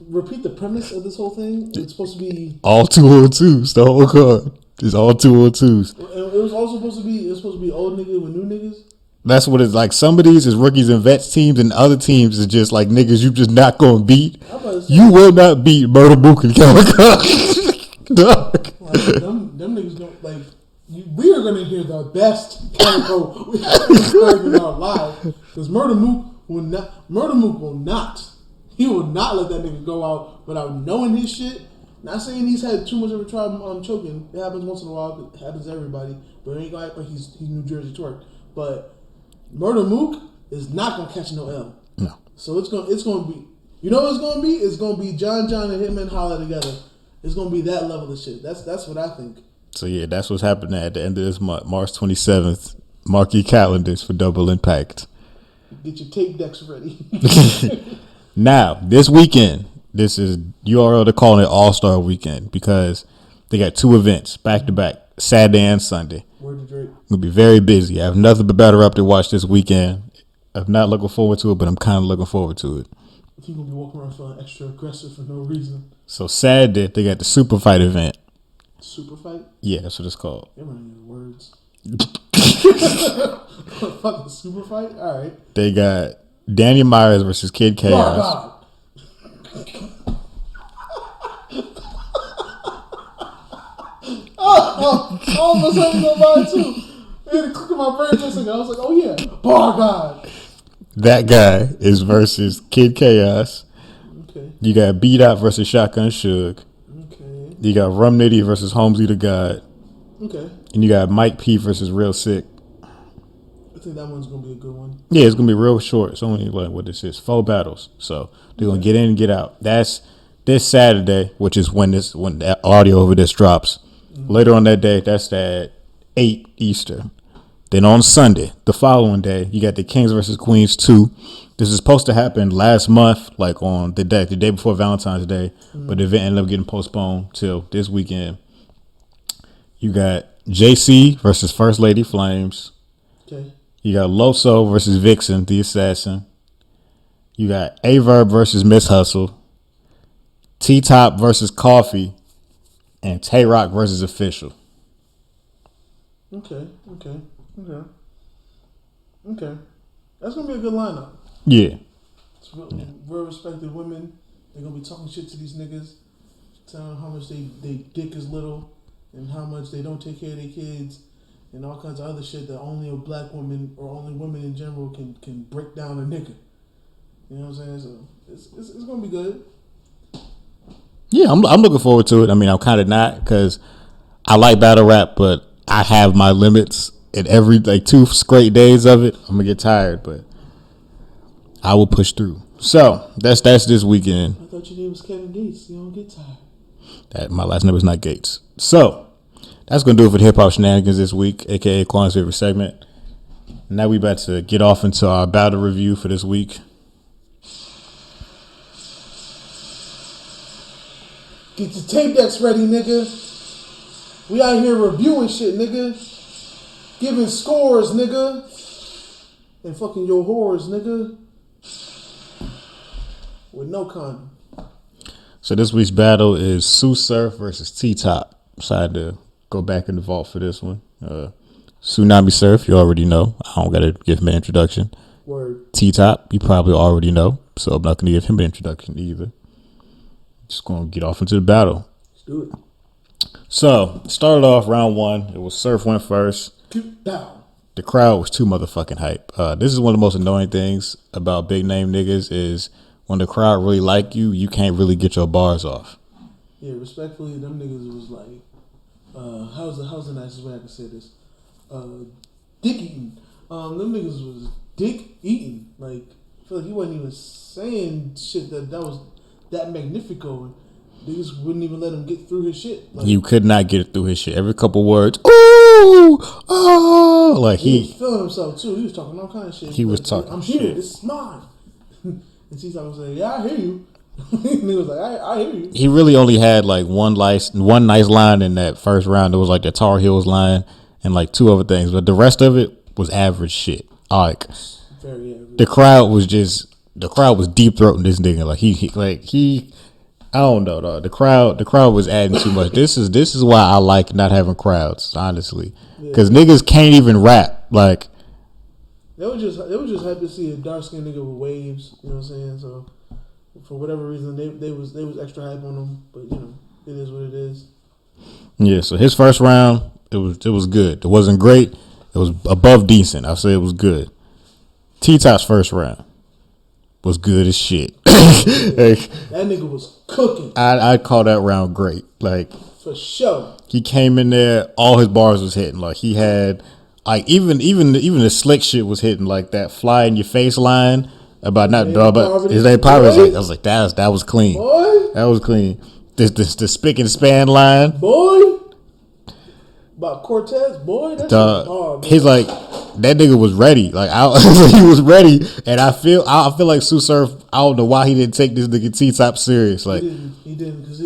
Repeat the premise of this whole thing. It's supposed to be all 202s. The whole card is all 202s. It was also supposed to be. It's supposed to be old niggas with new niggas. That's what it's like. Some of these is rookies and vets teams, and other teams is just like niggas you just not gonna beat. You will not beat Murder Mook and Calico. Dog. Like, them niggas don't like. We are gonna hear the best Calico we have heard in our lives because Murder Mook will not. Murder Mook will not. He will not let that nigga go out without knowing his shit. Not saying he's had too much of a trouble choking. It happens once in a while. It happens to everybody. But it ain't gonna act like he's New Jersey twerk. But Murder Mook is not gonna catch no L. No. So it's gonna be. You know what it's gonna be? It's gonna be John and Hitman holler together. It's gonna be that level of shit. That's what I think. So yeah, that's what's happening at the end of this month, March 27th. Mark your calendars for Double Impact. Get your tape decks ready. Now, this weekend, this is URL. They're calling it All-Star Weekend because they got 2 events back to back, Saturday and Sunday. Word to Drake. Gonna be very busy. I have nothing but better up to watch this weekend. I'm not looking forward to it, but I'm kind of looking forward to it. You're gonna be walking around feeling extra aggressive for no reason. So Saturday, they got the Super Fight event. Super Fight? Yeah, that's what it's called. You're running your words. Fucking Super Fight? All right. They got Danny Myers versus Kid Chaos. Oh, I almost had to go by too. It had to click in my brain for a second. I was like, oh yeah, bar God. That guy is versus Kid Chaos. Okay. You got B-Dot versus Shotgun Suge. Okay. You got Rum Nitty versus Holmesy the God. Okay. And you got Mike P versus Real Sick. I think that one's gonna be a good one. Yeah, it's gonna be real short. It's only like what this is, 4 battles. So they're gonna get in and get out. That's this Saturday, which is when the audio over this drops. Mm-hmm. Later on that day, that's at 8 Eastern. Then on Sunday, the following day, you got the Kings versus Queens 2. This is supposed to happen last month, like on the day before Valentine's Day, but the event ended up getting postponed till this weekend. You got JC versus First Lady Flames. Okay. You got Loso versus Vixen, the Assassin. You got Averb versus Miss Hustle. T-Top versus Coffee. And Tay-Rock versus Official. Okay. That's going to be a good lineup. Yeah. It's real respected women. They're going to be talking shit to these niggas. Telling them how much they dick is little. And how much they don't take care of their kids. And all kinds of other shit that only a black woman or only women in general can break down a nigga. You know what I'm saying? So it's going to be good. Yeah, I'm looking forward to it. I mean, I'm kind of not because I like battle rap, but I have my limits. And every 2 straight days of it, I'm gonna get tired, but I will push through. So that's this weekend. I thought your name was Kevin Gates. You don't get tired. My last name is not Gates. So that's gonna do it for the hip hop shenanigans this week, aka Quan's favorite segment. Now we about to get off into our battle review for this week. Get your tape decks ready, nigga. We out here reviewing shit, nigga. Giving scores, nigga. And fucking your whores, nigga. With no condom. So this week's battle is Tsu Surf versus T-Top. Decided to go back in the vault for this one. Tsunami Surf, you already know. I don't got to give him an introduction. Word. T-Top, you probably already know. So I'm not going to give him an introduction either. Just going to get off into the battle. Let's do it. So, started off round 1. It was Surf went first. Down. The crowd was too motherfucking hype. This is one of the most annoying things about big name niggas is when the crowd really like you, you can't really get your bars off. Yeah, respectfully, them niggas was like, how's the nicest way I can say this? Dick eating. Them niggas was dick eating. Like, I feel like he wasn't even saying shit that was that magnifico. Niggas wouldn't even let him get through his shit. Like, you could not get through his shit. Every couple words, ooh, oh, like he was feeling himself too. He was talking all kind of shit. He was like, talking I'm here. shit. This is mine. And T-Top was like, yeah, I hear you. Nigga was like, I hear you. He really only had like one nice line in that first round. It was like the Tar Heels line and like 2 other things, but the rest of it was average shit. Like, very average. The crowd was just the crowd was deep throating this nigga. Like he I don't know, dog. The crowd was adding too much. This is why I like not having crowds, honestly, because niggas can't even rap. Like they was just happy to see a dark skinned nigga with waves. You know what I'm saying? So for whatever reason, they was extra hype on him. But you know, it is what it is. Yeah. So his first round, it was good. It wasn't great. It was above decent. I'll say it was good. T-Top's first round was good as shit. That nigga was cooking. I'd call that round great. Like for sure. He came in there, all his bars was hitting. Like he had, like even the slick shit was hitting. Like that fly in your face line about not about his name poverty. I was like that was clean. Boy, that was clean. The spick and span line. Boy, about Cortez. Boy, that's hard. He's like. That nigga was ready. Like he was ready, and I feel like Tsu Surf. I don't know why he didn't take this nigga T-Top serious. Like he didn't because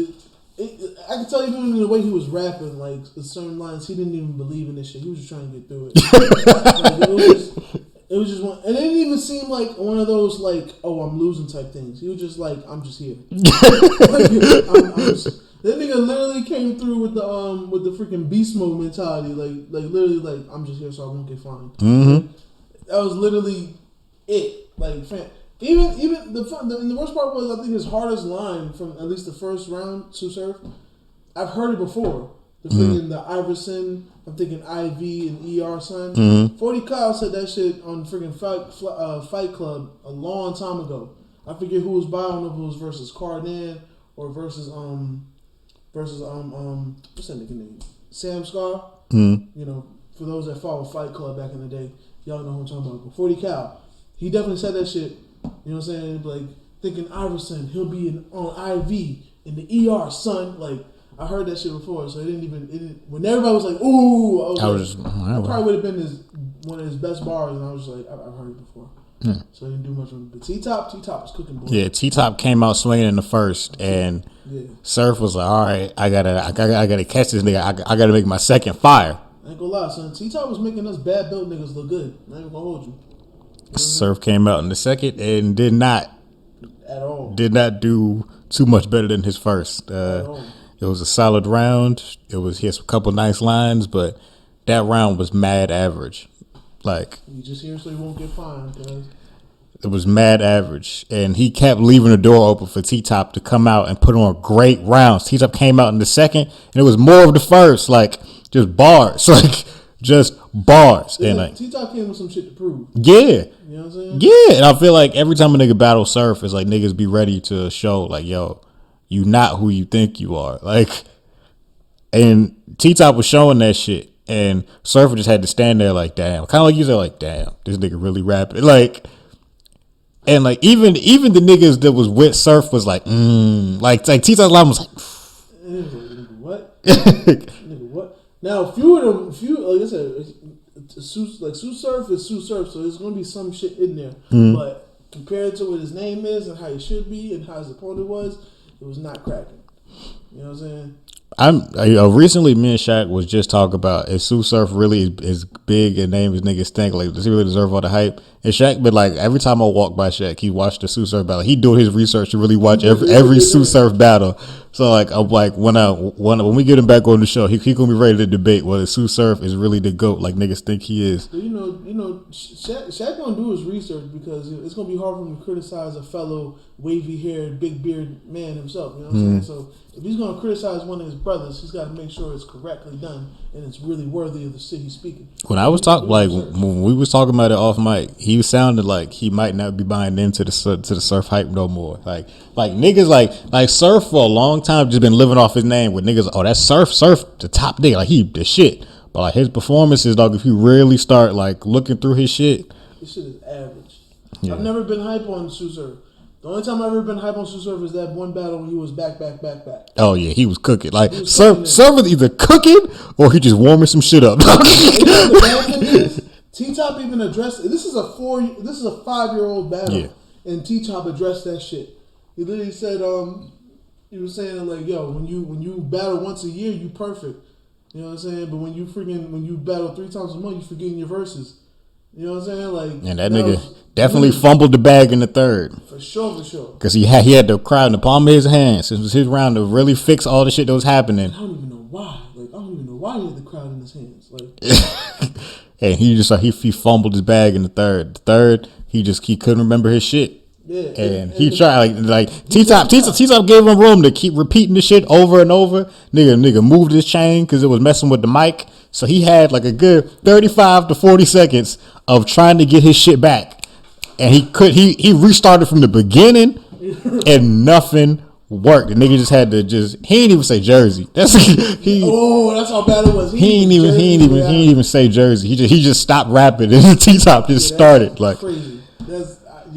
I can tell even in the way he was rapping, like certain lines, he didn't even believe in this shit. He was just trying to get through it. Like, it was just one, and it didn't even seem like one of those like, oh, I'm losing type things. He was just like, I'm just here. That nigga literally came through with the freaking beast mode mentality, like literally like I'm just here so I won't get fined. Mm-hmm. That was literally it. Like even the worst part was I think his hardest line from at least the first round, Tsu Surf. I've heard it before. The freaking the Iverson, I'm thinking IV and ER son. Mm-hmm. 40 Kyle said that shit on freaking Fight Club a long time ago. I forget who was by. I don't know if it was versus Cardan or versus what's that nigga name? Sam Scar. Mm-hmm. You know, for those that follow Fight Club back in the day, y'all know who I'm talking about. But 40 Cal, he definitely said that shit. You know what I'm saying? Like thinking Iverson, he'll be on IV in the ER, son. Like I heard that shit before, so it didn't. When everybody was like, "Ooh," I was like, probably would have been one of his best bars, and I was like, I've heard it before. So I didn't do much with it. But T-Top was cooking, boy. Yeah, T-Top came out swinging in the first, and Surf was like, all right, I gotta catch this nigga. I gotta make my second fire. I ain't gonna lie, son. T-Top was making us bad built niggas look good. I ain't gonna hold you. Surf came out in the second and did not do too much better than his first. It was a solid round. He had a couple nice lines, but that round was mad average. Like you just here so you won't get fined, guys. It was mad average, and he kept leaving the door open for T-Top to come out and put on great rounds. T-Top came out in the second, and it was more of the first, like just bars, like just bars. Yeah, and like T-Top came with some shit to prove. Yeah, you know what I'm saying? Yeah, and I feel like every time a nigga battle Surf, it's like niggas be ready to show like, yo, you not who you think you are, like. And T-Top was showing that shit. And Surfer just had to stand there like, damn. Kind of like you said, like, damn, this nigga really rapping. Like, and like even the niggas that was with Surf was like, like T-Top's line was like, nigga, what? Nigga, what? Now, few of them, like I said, Tsu Surf is Tsu Surf, so there's gonna be some shit in there. But compared to what his name is and how he should be and how his opponent was, it was not cracking. You know what I'm saying? Recently, me and Shaq was just talking about is Tsu Surf really as big and name as niggas think? Like, does he really deserve all the hype? And Shaq, but like every time I walk by Shaq, he watched the Tsu Surf battle. He doing his research to really watch every Tsu Surf battle. So like, I'm like when we get him back on the show, he gonna be ready to debate whether Tsu Surf is really the GOAT like niggas think he is. So, you know, Shaq gonna do his research because it's gonna be hard for him to criticize a fellow wavy haired, big beard man himself. You know what I'm saying? So if he's gonna criticize one of his brothers, he's got to make sure it's correctly done and it's really worthy of the shit he's speaking. When I was talking, like when we was talking about it off mic, he sounded like he might not be buying into the Surf hype no more. Like niggas like Surf for a long time just been living off his name with niggas. Oh, that's Surf, the top nigga, like he the shit. But like his performances, dog, if you really start like looking through his shit is average. Yeah. I've never been hype on Tsu Surf. The only time I've ever been hype on Tsu Surf is that one battle when he was back. Oh yeah, he was cooking. Like Surf was either cooking or he just warming some shit up. The bad thing is, T-Top even addressed this is a 5-year-old battle, and T-Top addressed that shit. He literally said, he was saying like, yo, when you battle once a year, you perfect. You know what I'm saying? But when you battle 3 times a month, you forgetting your verses. You know what I'm saying? Like, and that nigga definitely fumbled the bag in the third. For sure. Because he had the crowd in the palm of his hands. It was his round to really fix all the shit that was happening. I don't even know why. Like, I don't even know why he had the crowd in his hands. Like, and he just he fumbled his bag in the third. The third, he couldn't remember his shit. Yeah, and he tried like T-Top gave him room to keep repeating the shit over and over. Nigga moved his chain because it was messing with the mic. So he had like a good 35 to 40 seconds of trying to get his shit back, and he restarted from the beginning, and nothing worked. The nigga just had to he didn't even say Jersey. That's how bad it was. He didn't even say Jersey. He just stopped rapping, and T-Top just started like crazy.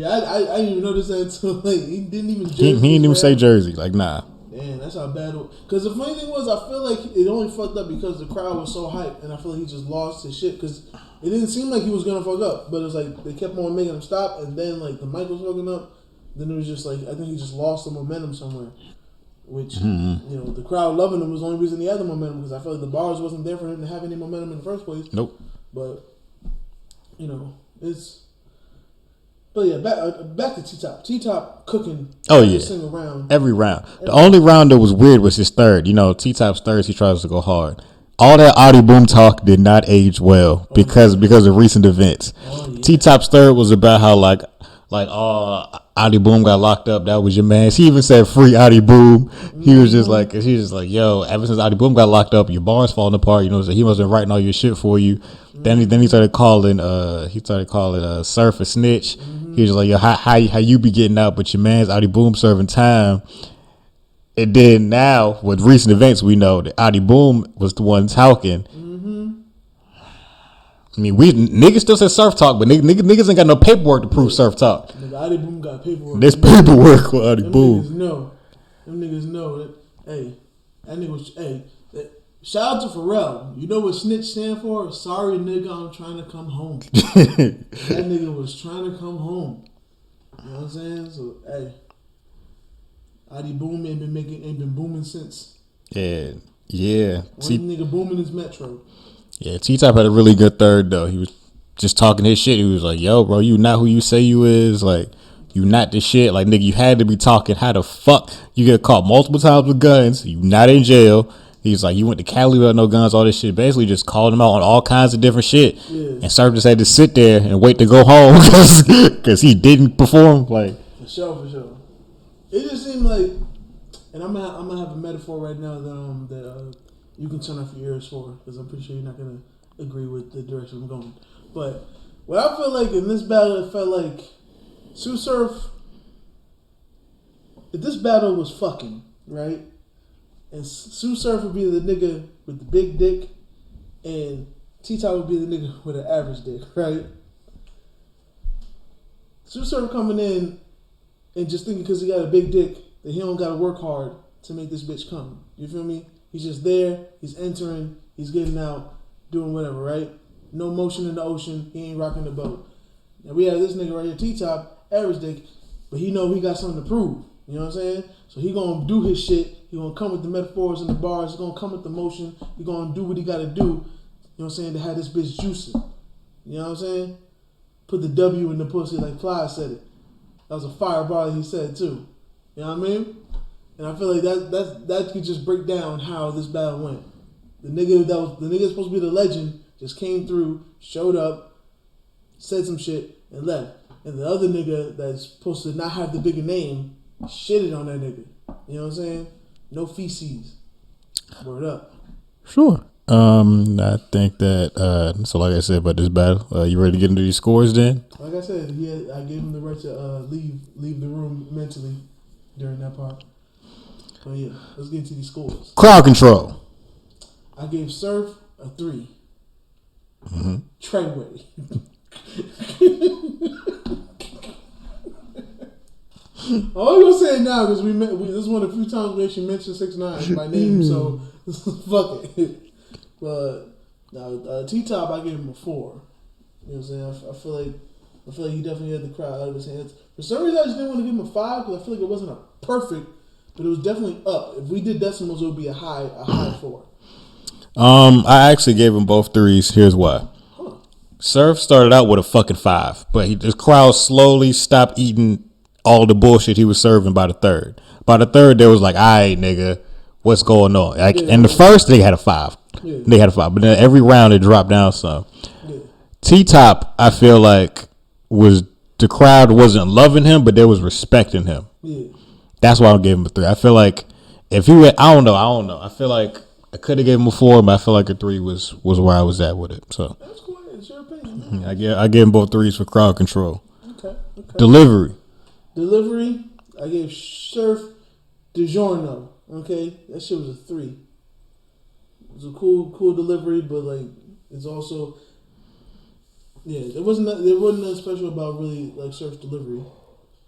I didn't even notice that until like he didn't even. He didn't even say Jersey. Like nah. Man, that's how bad it was. Because the funny thing was, I feel like it only fucked up because the crowd was so hyped, and I feel like he just lost his shit. Because it didn't seem like he was gonna fuck up, but it was like they kept on making him stop, and then like the mic was fucking up. Then it was just like I think he just lost the momentum somewhere. Which the crowd loving him was the only reason he had the momentum, because I feel like the bars wasn't there for him to have any momentum in the first place. Nope. But it's. But yeah, back to T-Top. T-Top cooking every single round. Every round. The only round that was weird was his third. T-Top's thirds, he tries to go hard. All that Audi Boom talk did not age well because of recent events. T-Top's third was about how Audi Boom got locked up. That was your man. He even said free Audi Boom. He was just like, yo, ever since Audi Boom got locked up, your bar's falling apart. So he wasn't writing all your shit for you. Then he started calling Surf a snitch. He was like, yo, how you be getting out, but your man's Audi Boom serving time. And then now with recent events, we know that Audi Boom was the one talking. I mean, niggas still say Surf talk, but niggas ain't got no paperwork to prove Surf talk. Audi Boom got paperwork. There's paperwork with Audi Boom. Them niggas know that. Hey, that nigga was. Hey, shout out to Pharrell. You know what snitch stand for? Sorry, nigga, I'm trying to come home. That nigga was trying to come home. You know what I'm saying? So hey, Audi Boom ain't been booming since. Yeah. One nigga booming is Metro. Yeah, T-Top had a really good third though. He was just talking his shit. He was like, yo, bro, you not who you say you is. Like, you not the shit. Like, nigga, you had to be talking. How the fuck you get caught multiple times with guns? You not in jail. He's like, you went to Cali without no guns, all this shit. Basically just called him out on all kinds of different shit. Yeah. And Surf just had to sit there and wait to go home because he didn't perform. Like, For sure. It just seemed like, and I'm gonna have a metaphor right now that you can turn off your ears for, because I'm pretty sure you're not gonna agree with the direction I'm going. But what I feel like in this battle, it felt like Tsu Surf. If this battle was fucking right, and Tsu Surf would be the nigga with the big dick, and T-Top would be the nigga with an average dick, right? Tsu Surf coming in and just thinking because he got a big dick that he don't gotta work hard to make this bitch come. You feel me? He's just there. He's entering. He's getting out, doing whatever, right? No motion in the ocean. He ain't rocking the boat. Now we have this nigga right here, T-Top, average dick, but he know he got something to prove. You know what I'm saying? So he gonna do his shit. He gonna come with the metaphors and the bars. He gonna come with the motion. He gonna do what he gotta do. You know what I'm saying? To have this bitch juicing. You know what I'm saying? Put the W in the pussy like Fly said it. That was a fire bar that he said too. You know what I mean? And I feel like that could just break down how this battle went. The nigga supposed to be the legend just came through, showed up, said some shit, and left. And the other nigga that's supposed to not have the bigger name shitted on that nigga. You know what I'm saying? No feces. Word up. Sure. I think that so like I said about this battle, you ready to get into these scores then? Like I said, I gave him the right to leave the room mentally during that part. So yeah, let's get into these scores. Crowd control. I gave Surf a 3. Treyway. I'm gonna say it now because this is one of the few times we actually mentioned 6ix9ine by name, so fuck it. But now T-Top, I gave him a 4. You know what I'm saying? I feel like he definitely had the crowd out of his hands. For some reason, I just didn't want to give him a 5 because I feel like it wasn't a perfect, but it was definitely up. If we did decimals, it would be a high 4. I actually gave them both 3s. Here's why. Surf started out with a fucking 5, but the crowd slowly stopped eating all the bullshit he was serving by the third. By the third, there was like, all right, nigga, what's going on? Like, in the first, they had a 5. Yeah. They had a 5, but then every round it dropped down some. Yeah. T-Top, I feel like, was the crowd wasn't loving him, but they was respecting him. Yeah. That's why I gave him a 3. I feel like if he went, I don't know. I feel like I could have gave him a 4, but I feel like a 3 was where I was at with it. So That's cool. It's your opinion. I gave him both 3s for crowd control. Okay. Delivery, I gave Surf DiGiorno. Okay, that shit was a 3. It was a cool delivery, but like it's also there wasn't nothing special about really like Surf's delivery.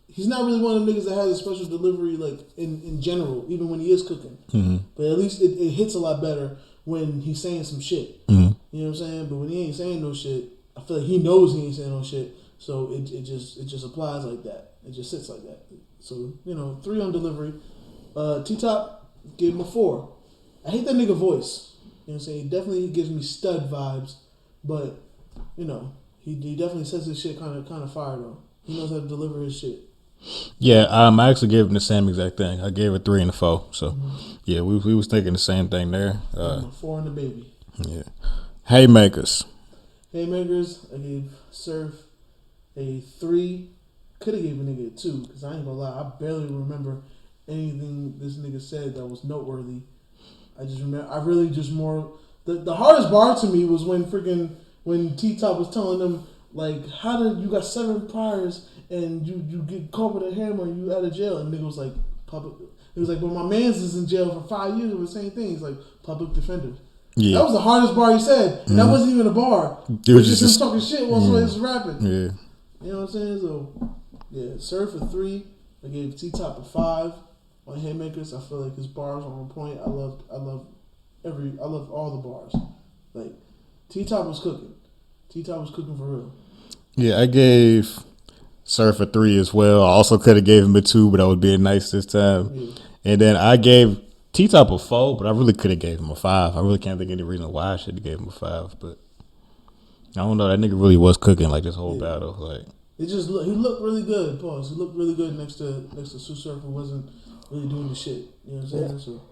He's not really one of the niggas that has a special delivery like in general, even when he is cooking. Mm-hmm. But at least it hits a lot better when he's saying some shit. Mm-hmm. You know what I'm saying? But when he ain't saying no shit, I feel like he knows he ain't saying no shit. So it just applies like that. It just sits like that. So 3 on delivery. T-Top gave him a 4. I hate that nigga voice. You know what I'm saying? He definitely gives me stud vibes, but he definitely says his shit kind of fire though. He knows how to deliver his shit. Yeah, I actually gave him the same exact thing. I gave it 3 and a 4. So yeah, we was thinking the same thing there. 4 on the baby. Yeah. Haymakers, I gave Surf a 3. Could have gave a nigga a 2 because I ain't gonna lie, I barely remember anything this nigga said that was noteworthy. I just remember, I really just more the hardest bar to me was when T-Top was telling them like, how did you got 7 priors and you get caught with a hammer and you out of jail, and nigga was like public. It was like, well, my man's is in jail for 5 years for the same thing. He's like public defender. Yeah. That was the hardest bar he said, and that wasn't even a bar. It was just him talking shit while somebody was rapping. Yeah. You know what I'm saying? So yeah, Surf a 3. I gave T-Top a 5 on Haymakers. I feel like his bars are on point. I love all the bars. Like T-Top was cooking. T-Top was cooking for real. Yeah, I gave Surf a 3 as well. I also could have gave him a 2, but I was being nice this time. Yeah. And then I gave T-Top a 4, but I really could have gave him a 5. I really can't think of any reason why I should have gave him a 5, but I don't know. That nigga really was cooking like this whole battle. Like he looked really good. Pause. He looked really good next to Tsu Surf, who wasn't really doing the shit. You know what I'm saying? So,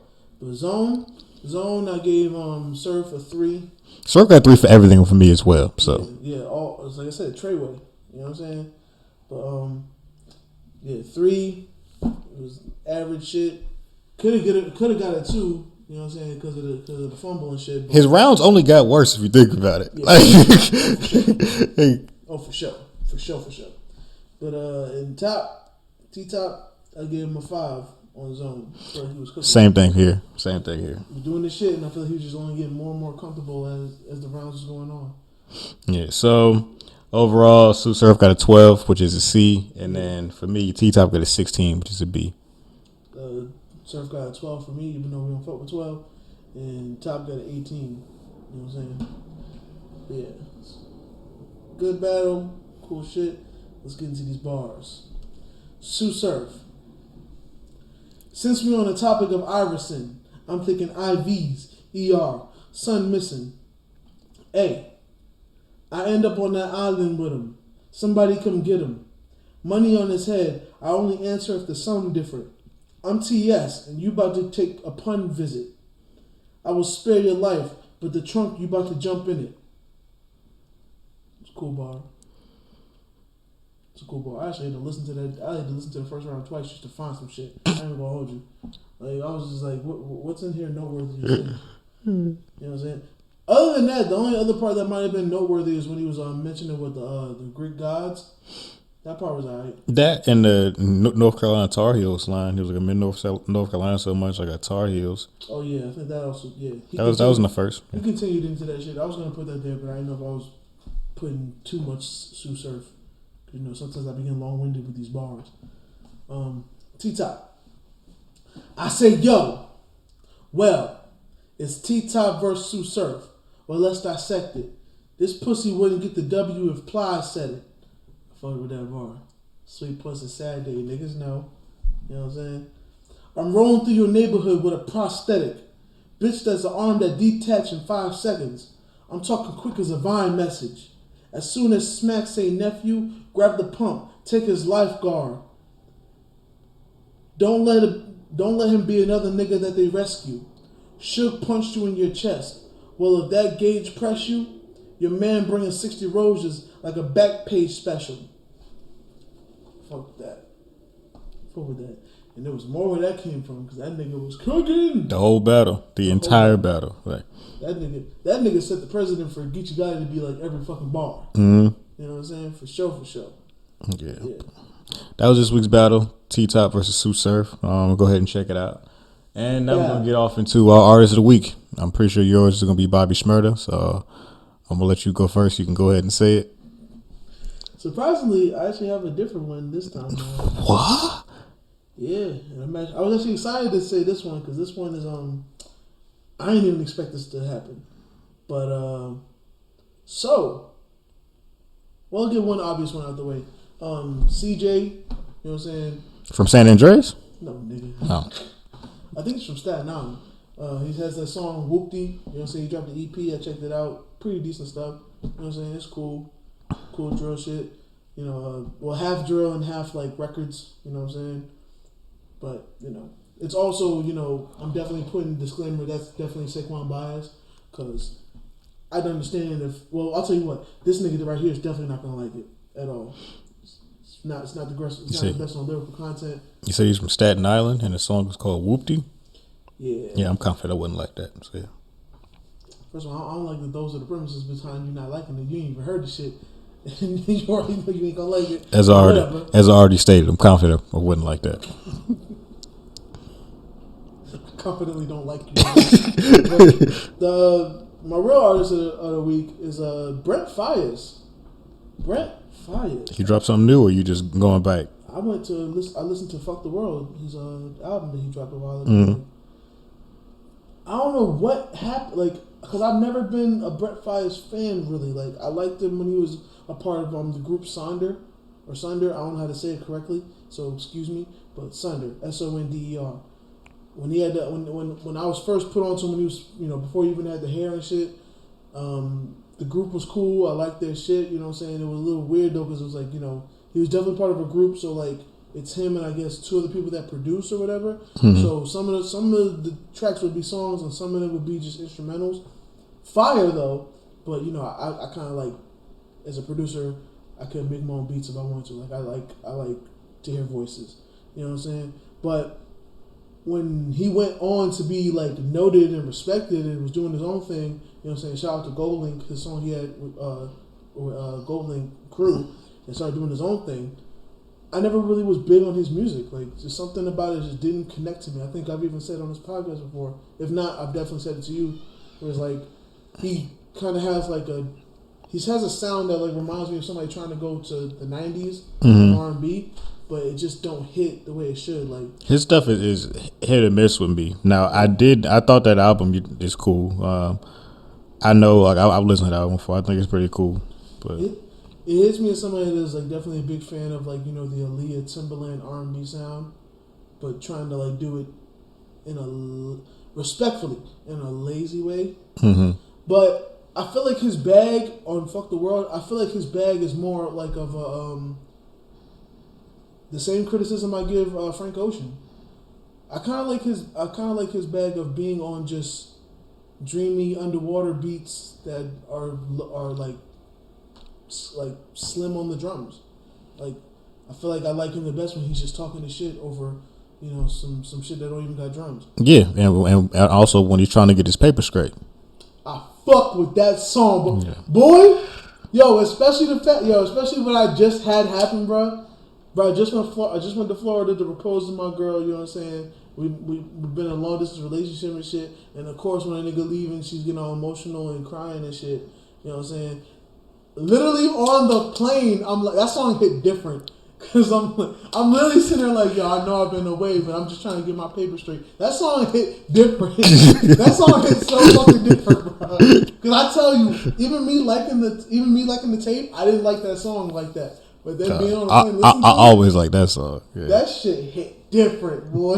but Zone, I gave Surf a 3. Surf got 3 for everything for me as well. So yeah, all like I said, Treyway. You know what I'm saying? But 3. It was average shit. Could have got a 2. You know what I'm saying? Because of the fumble and shit. But his rounds only got worse if you think about it. Yeah, for sure. But in T-Top, I gave him a 5 on Zone. So he was cooking. Same thing here. He was doing this shit, and I feel like he was just only getting more and more comfortable as the rounds was going on. Yeah. So overall, Tsu Surf got a 12, which is a C, and then for me, T-Top got a 16, which is a B. Surf got a 12 for me, even though we don't fuck with 12, and Top got an 18. You know what I'm saying? Yeah. Good battle, cool shit. Let's get into these bars. Tsu Surf. Since we're on the topic of Iverson, I'm thinking IVs, ER, son missing. Hey, I end up on that island with him. Somebody come get him. Money on his head. I only answer if the sound different. I'm TS, and you about to take a pun visit. I will spare your life, but the trunk, you about to jump in it. It's a cool bar. I actually had to listen to that. I had to listen to the first round twice just to find some shit. I ain't gonna hold you. Like I was just like, what's in here noteworthy? You know what I'm saying? Other than that, the only other part that might have been noteworthy is when he was mentioning with the Greek gods. That part was alright. That and the North Carolina Tar Heels line. He was like, I'm in North Carolina so much I got Tar Heels. Oh yeah, I think that also That was in the first. He continued into that shit. I was gonna put that there, but I didn't know if I was putting too much Tsu Surf. You know, sometimes I begin long-winded with these bars. T-Top. I say, yo, well, it's T-Top versus Tsu Surf. Well, let's dissect it. This pussy wouldn't get the W if Ply said it. I fucked with that bar. Sweet pussy Saturday, niggas know. You know what I'm saying? I'm rolling through your neighborhood with a prosthetic. Bitch, that's an arm that detached in 5 seconds. I'm talking quick as a Vine message. As soon as Smack say nephew, grab the pump, take his lifeguard. Don't let him be another nigga that they rescue. Shook punched you in your chest. Well, if that gauge press you, your man bringing 60 roses like a back page special. Fuck that. Fuck with that. And there was more where that came from because that nigga was cooking. The whole battle. The entire battle. Like that nigga set the precedent for Geechee Gotti to be like every fucking bar. Mm-hmm. You know what I'm saying? For sure. Yeah. That was this week's battle. T-Top versus Tsu Surf. Go ahead and check it out. And now we're going to get off into our Artist of the Week. I'm pretty sure yours is going to be Bobby Shmurda. So I'm going to let you go first. You can go ahead and say it. Surprisingly, I actually have a different one this time. What? Yeah. And I was actually excited to say this one because this one is, I didn't even expect this to happen. But, I'll get one obvious one out the way. CJ, you know what I'm saying? From San Andreas? No, nigga. Oh. I think it's from Staten Island. He has that song Whoopty. You know what I'm saying? He dropped the EP. I checked it out. Pretty decent stuff. You know what I'm saying? It's cool. Cool drill shit. You know, half drill and half like records. You know what I'm saying? But, you know, it's also, you know, I'm definitely putting a disclaimer that's definitely Saquon bias because I don't understand I'll tell you what, this nigga right here is definitely not gonna like it at all. It's not the best on lyrical content. You say he's from Staten Island and the song is called Whoopty? Yeah. Yeah, I'm confident I wouldn't like that. So, yeah. First of all, I don't like that those are the premises behind you not liking it. You ain't even heard the shit. And you already know you ain't gonna like it. As I already stated, I'm confident I wouldn't like that. Confidently don't like you. My real artist of the week is Brent Faiyaz. You dropped something new, or you just going back? I listened to "Fuck the World," his album that he dropped a while ago. Mm-hmm. I don't know what happened, like, because I've never been a Brent Faiyaz fan really. Like, I liked him when he was a part of the group Sonder. I don't know how to say it correctly, so excuse me, but Sonder, Sonder. When he had when I was first put on to him, when he was, you know, before he even had the hair and shit, the group was cool. I liked their shit, you know what I'm saying? It was a little weird though because it was like, you know, he was definitely part of a group, so like it's him and I guess two other people that produce or whatever. Mm-hmm. So some of the tracks would be songs and some of them would be just instrumentals. Fire though, but you know, I kind of like, as a producer, I could make my own beats if I wanted to. Like I like to hear voices, you know what I'm saying? But when he went on to be like noted and respected and was doing his own thing, you know what I'm saying? Shout out to Goldlink, his song he had with Goldlink Crew, and started doing his own thing. I never really was big on his music. Like, just something about it just didn't connect to me. I think I've even said on this podcast before. If not, I've definitely said it to you. Where it's like, he kind of has like he has a sound that like reminds me of somebody trying to go to the 90s, mm-hmm. R&B, but it just don't hit the way it should. Like, his stuff is hit or miss with me. Now, I thought that album is cool. I know, like, I've listened to that album before. I think it's pretty cool. But it hits me as somebody that's like definitely a big fan of, like, you know, the Aaliyah Timbaland R&B sound, but trying to like do it respectfully, in a lazy way. Mm-hmm. But I feel like his bag on "Fuck the World," I feel like his bag is more like of the same criticism I give Frank Ocean. I kind of like his bag of being on just dreamy underwater beats that are like slim on the drums. Like, I feel like I like him the best when he's just talking the shit over, you know, some shit that don't even got drums. Yeah, and also when he's trying to get his paper straight. I fuck with that song, but yeah. Boy, especially what I just had happen, bro. Bro, I just went to Florida to propose to my girl. You know what I'm saying? We've been in a long distance relationship and shit. And of course, when a nigga leaving, she's getting all emotional and crying and shit. You know what I'm saying? Literally on the plane, I'm like, that song hit different. Cause I'm literally sitting there like, yo, I know I've been away, but I'm just trying to get my paper straight. That song hit different. That song hit so fucking different, bro. Cause I tell you, even me liking the tape, I didn't like that song like that. But then being on the plane, I always like that song. Yeah. That shit hit different, boy.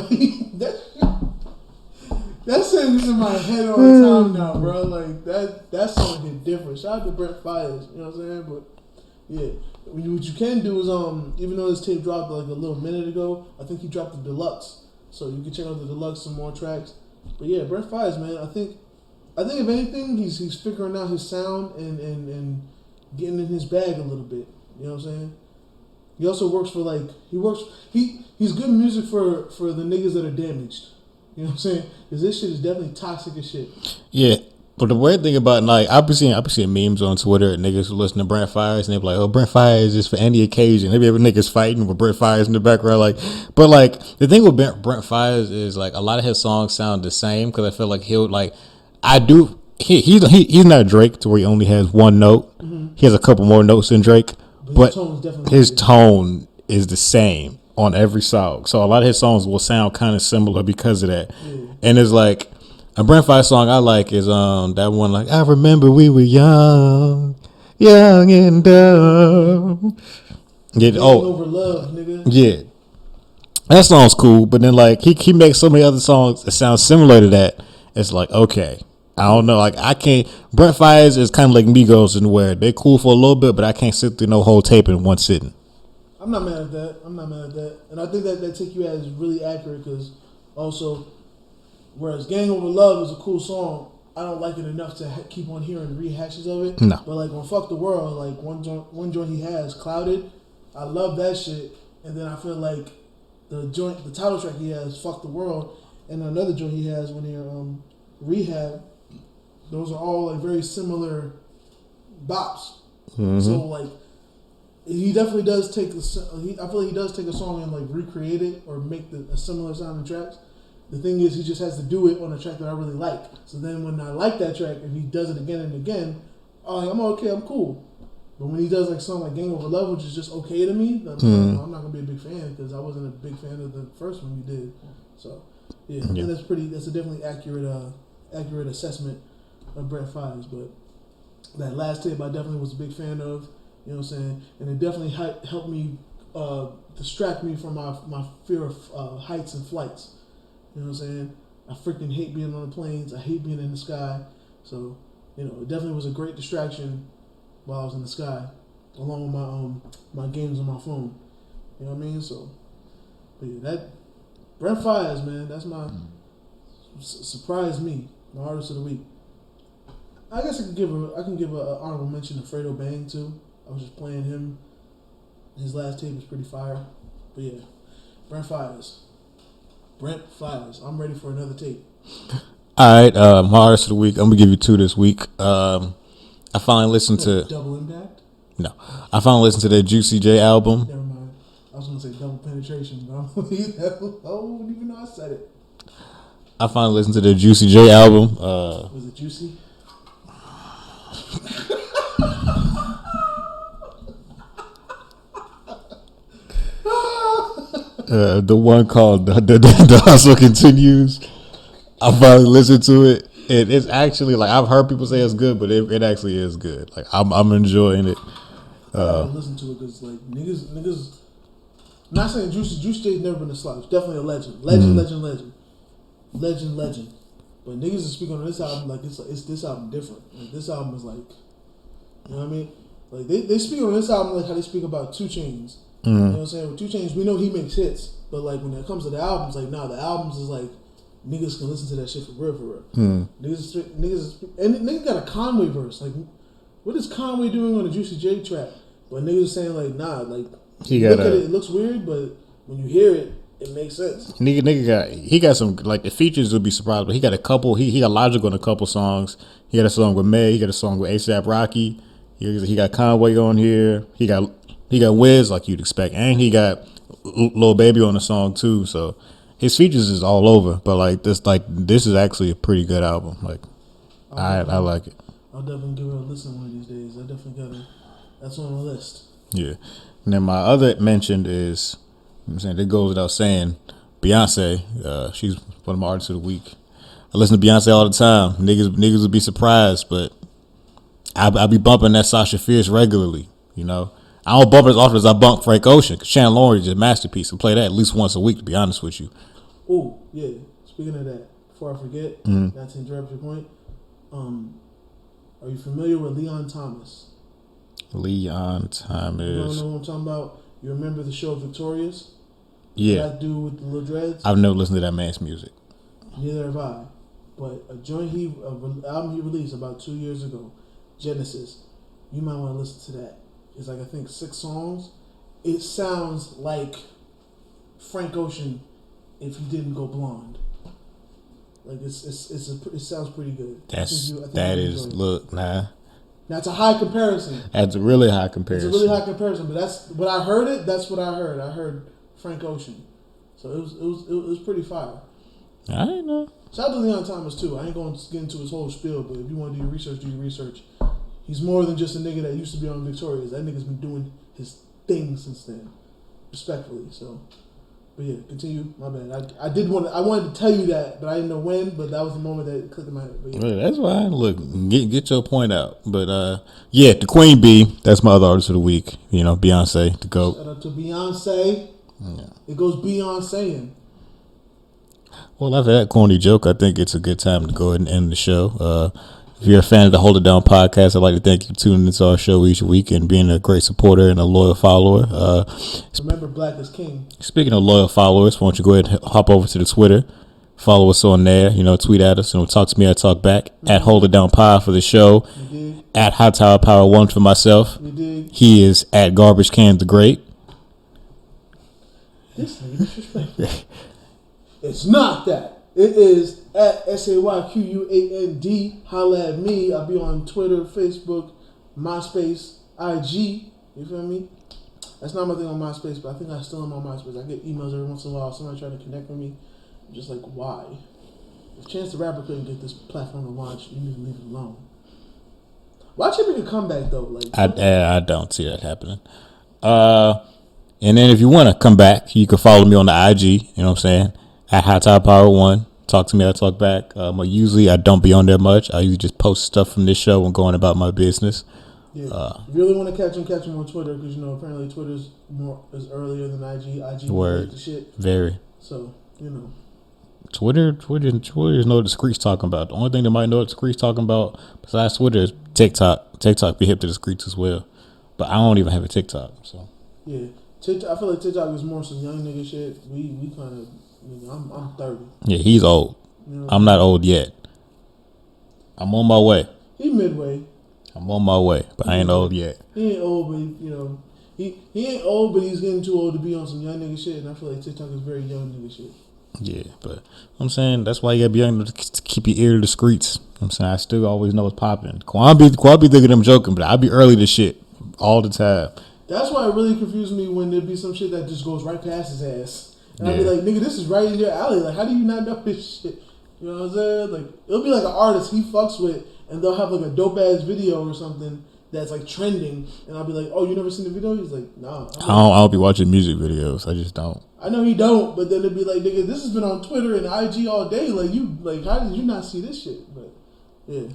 that That song is in my head all the time now, bro. Like that song hit different. Shout out to Brent Fires, you know what I'm saying? But yeah, what you can do is even though this tape dropped like a little minute ago, I think he dropped the deluxe, so you can check out the deluxe, some more tracks. But yeah, Brent Fires, man. I think if anything, he's figuring out his sound and getting in his bag a little bit. You know what I'm saying? He also works for he's good music for the niggas that are damaged. You know what I'm saying? Because this shit is definitely toxic as shit. Yeah. But the weird thing about, like, I be seeing memes on Twitter and niggas who listen to Brent Fires and they be like, oh, Brent Fires is for any occasion. Maybe every niggas fighting with Brent Fires in the background. Like, but like the thing with Brent Fires is like a lot of his songs sound the same because I feel like he'll like he's not Drake to where he only has one note. Mm-hmm. He has a couple more notes than Drake, but his tone is the same on every song. So a lot of his songs will sound kind of similar because of that. Yeah. And it's like a Brent Fires song I like is that one like I remember we were young and dumb. Yeah, over love, nigga. Yeah. That song's cool, but then like he makes so many other songs that sound similar to that. It's like, okay, I don't know. Like I can't. Brent Fires is kind of like Migos in where they're cool for a little bit, but I can't sit through no whole tape in one sitting. I'm not mad at that. And I think that take you as really accurate because also, whereas Gang Over Love is a cool song, I don't like it enough to keep on hearing rehashes of it. No. But like on Fuck the World, like one joint he has, Clouded, I love that shit. And then I feel like the title track he has, Fuck the World, and another joint he has when he Rehab, those are all like very similar bops. Mm-hmm. So like he definitely does take I feel like he does take a song and like recreate it or make a similar sounding tracks. The thing is, he just has to do it on a track that I really like. So then when I like that track, if he does it again and again, I'm okay, I'm cool. But when he does like something like Gang Over Love, which is just okay to me, I'm not gonna be a big fan because I wasn't a big fan of the first one he did. So yeah. And that's a definitely accurate assessment of Brent Fires. But that last tape I definitely was a big fan of. You know what I'm saying? And it definitely helped me distract me from my fear of heights and flights. You know what I'm saying? I freaking hate being on the planes. I hate being in the sky. So, you know, it definitely was a great distraction while I was in the sky, along with my games on my phone. You know what I mean? So, but yeah, that Brent Fires, man, that's my surprise me, my artist of the week. I guess I can give a honorable mention to Fredo Bang too. I was just playing him. His last tape is pretty fire. But yeah, Brent Fires. I'm ready for another tape. All right, my artist of the week. I'm gonna give you two this week. I finally listened to Double Impact. No, I finally listened to the Juicy J album. Never mind. I was gonna say Double Penetration, but I don't even know I said it. I finally listened to the Juicy J album. Was it juicy? The one called the Hustle Continues. I finally listened to it. It's actually like I've heard people say it's good, but it actually is good. Like I'm enjoying it. I listen to it because like niggas. I'm not saying Juicy J's never been a slouch. Definitely a legend. Legend. But niggas is speaking on this album like it's this album different. Like this album is like, you know what I mean? Like they speak on this album like how they speak about 2 Chainz. You know what I'm saying? With 2 Chainz, we know he makes hits, but like when it comes to the albums, like nah, the albums is like niggas can listen to that shit for real. Niggas got a Conway verse. Like, what is Conway doing on a Juicy J track? But niggas saying like nah, like look at it, it looks weird, but when you hear it, it makes sense. He got some like the features will be surprised, but he got a couple. He got Logic on a couple songs. He got a song with May. He got a song with ASAP Rocky. He got Conway on here. He got Wiz like you'd expect, and he got Lil Baby on the song too. So his features is all over. But like this is actually a pretty good album. Like I like it. I'll definitely give it a listen one of these days. I definitely that's on the list. Yeah. And then my other mention is, I'm saying it goes without saying, Beyonce. She's one of my artists of the week. I listen to Beyonce all the time. Niggas would be surprised, but I be bumping that Sasha Fierce regularly. You know, I don't bump it as often as I bump Frank Ocean. Cause Shannon Lauren is a masterpiece. I play that at least once a week. To be honest with you. Oh yeah. Speaking of that, before I forget, not to interrupt your point. Are you familiar with Leon Thomas? Leon Thomas. You don't know what I'm talking about? You remember the show Victorious? Yeah. That dude with the little dreads? I've never listened to that man's music. Neither have I. But a album he released about 2 years ago, Genesis. You might want to listen to that. It's like, I think, 6 songs. It sounds like Frank Ocean if he didn't go blonde. Like it sounds pretty good. That's a high comparison. That's a really high comparison. It's a really high comparison, but that's what I heard. That's what I heard. I heard Frank Ocean, so it was pretty fire. I didn't know. Shout out to Leon Thomas too. I ain't going to get into his whole spiel, but if you want to do your research, do your research. He's more than just a nigga that used to be on Victorious. That nigga's been doing his thing since then, respectfully. So. But yeah, continue. My bad. I wanted to tell you that, but I didn't know when. But that was the moment that clicked in my head. But yeah. Well, that's why. Look, get your point out. But yeah, the Queen Bee. That's my other artist of the week. You know, Beyonce, the GOAT. Shout out to Beyonce. Yeah. It goes Beyonce. Well, after that corny joke, I think it's a good time to go ahead and end the show. If you're a fan of the Hold It Down podcast, I'd like to thank you for tuning into our show each week and being a great supporter and a loyal follower. Remember, Black is King. Speaking of loyal followers, why don't you go ahead and hop over to the Twitter, follow us on there, tweet at us, and talk to me, I talk back, at Hold It Down Pod for the show, at High Tower Power 1 for myself. He is at Garbage Can the Great. This nigga disrespectful. It's not that. It is at SAYQUAND. Holla at me. I'll be on Twitter, Facebook, MySpace, IG. You feel me? That's not my thing on MySpace, but I think I still am on MySpace. I get emails every once in a while. Somebody trying to connect with me. I'm just like, why? If Chance the Rapper couldn't get this platform to launch, you need to leave it alone. Watch him make a comeback though. Like I don't see that happening. And then if you want to come back, you can follow me on the IG. You know what I'm saying? At High Tower Power 1. Talk to me, I talk back. Usually I don't be on there much. I usually just post stuff from this show and going about my business. Yeah. If you really want to catch him on Twitter, because apparently Twitter's is earlier than IG. IG word the shit. Very. So Twitter is no discreet's talking about. The only thing they might know what discreet's talking about besides Twitter is TikTok. TikTok be hip to discreets as well, but I don't even have a TikTok. So yeah, TikTok. I feel like TikTok is more some young nigga shit. We kind of. I'm 30. Yeah, he's old. I'm not old yet. I'm on my way. He midway. I'm on my way, but I ain't old yet. He ain't old, but he ain't old, but he's getting too old to be on some young nigga shit. And I feel like TikTok is very young nigga shit. Yeah, but I'm saying that's why you gotta be young to keep your ear to the streets. I'm saying I still always know what's popping. Quan be thinking I'm joking, but I be early to shit all the time. That's why it really confused me when there be some shit that just goes right past his ass. And I'd be like, nigga, this is right in your alley. Like, how do you not know this shit? You know what I'm saying? Like, it'll be like an artist he fucks with, and they'll have like a dope ass video or something that's like trending, and I'll be like, oh, you never seen the video? He's like, nah. I don't be watching music videos. I just don't. I know he don't, but then it'll be like, nigga, this has been on Twitter and IG all day. Like, how did you not see this shit? But yeah,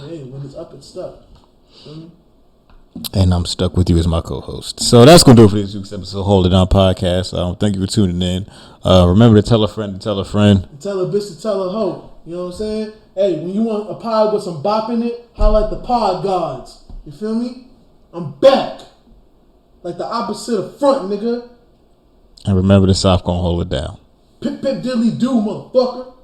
hey, when it's up, it's stuck. And I'm stuck with you as my co-host. So that's going to do it for this week's episode of Hold It Down Podcast. Thank you for tuning in. Remember to tell a friend to tell a friend. Tell a bitch to tell a hoe. You know what I'm saying? Hey, when you want a pod with some bop in it, holla at the pod gods. You feel me? I'm back. Like the opposite of front, nigga. And remember the South going to hold it down. Pip, pip, diddly do, motherfucker.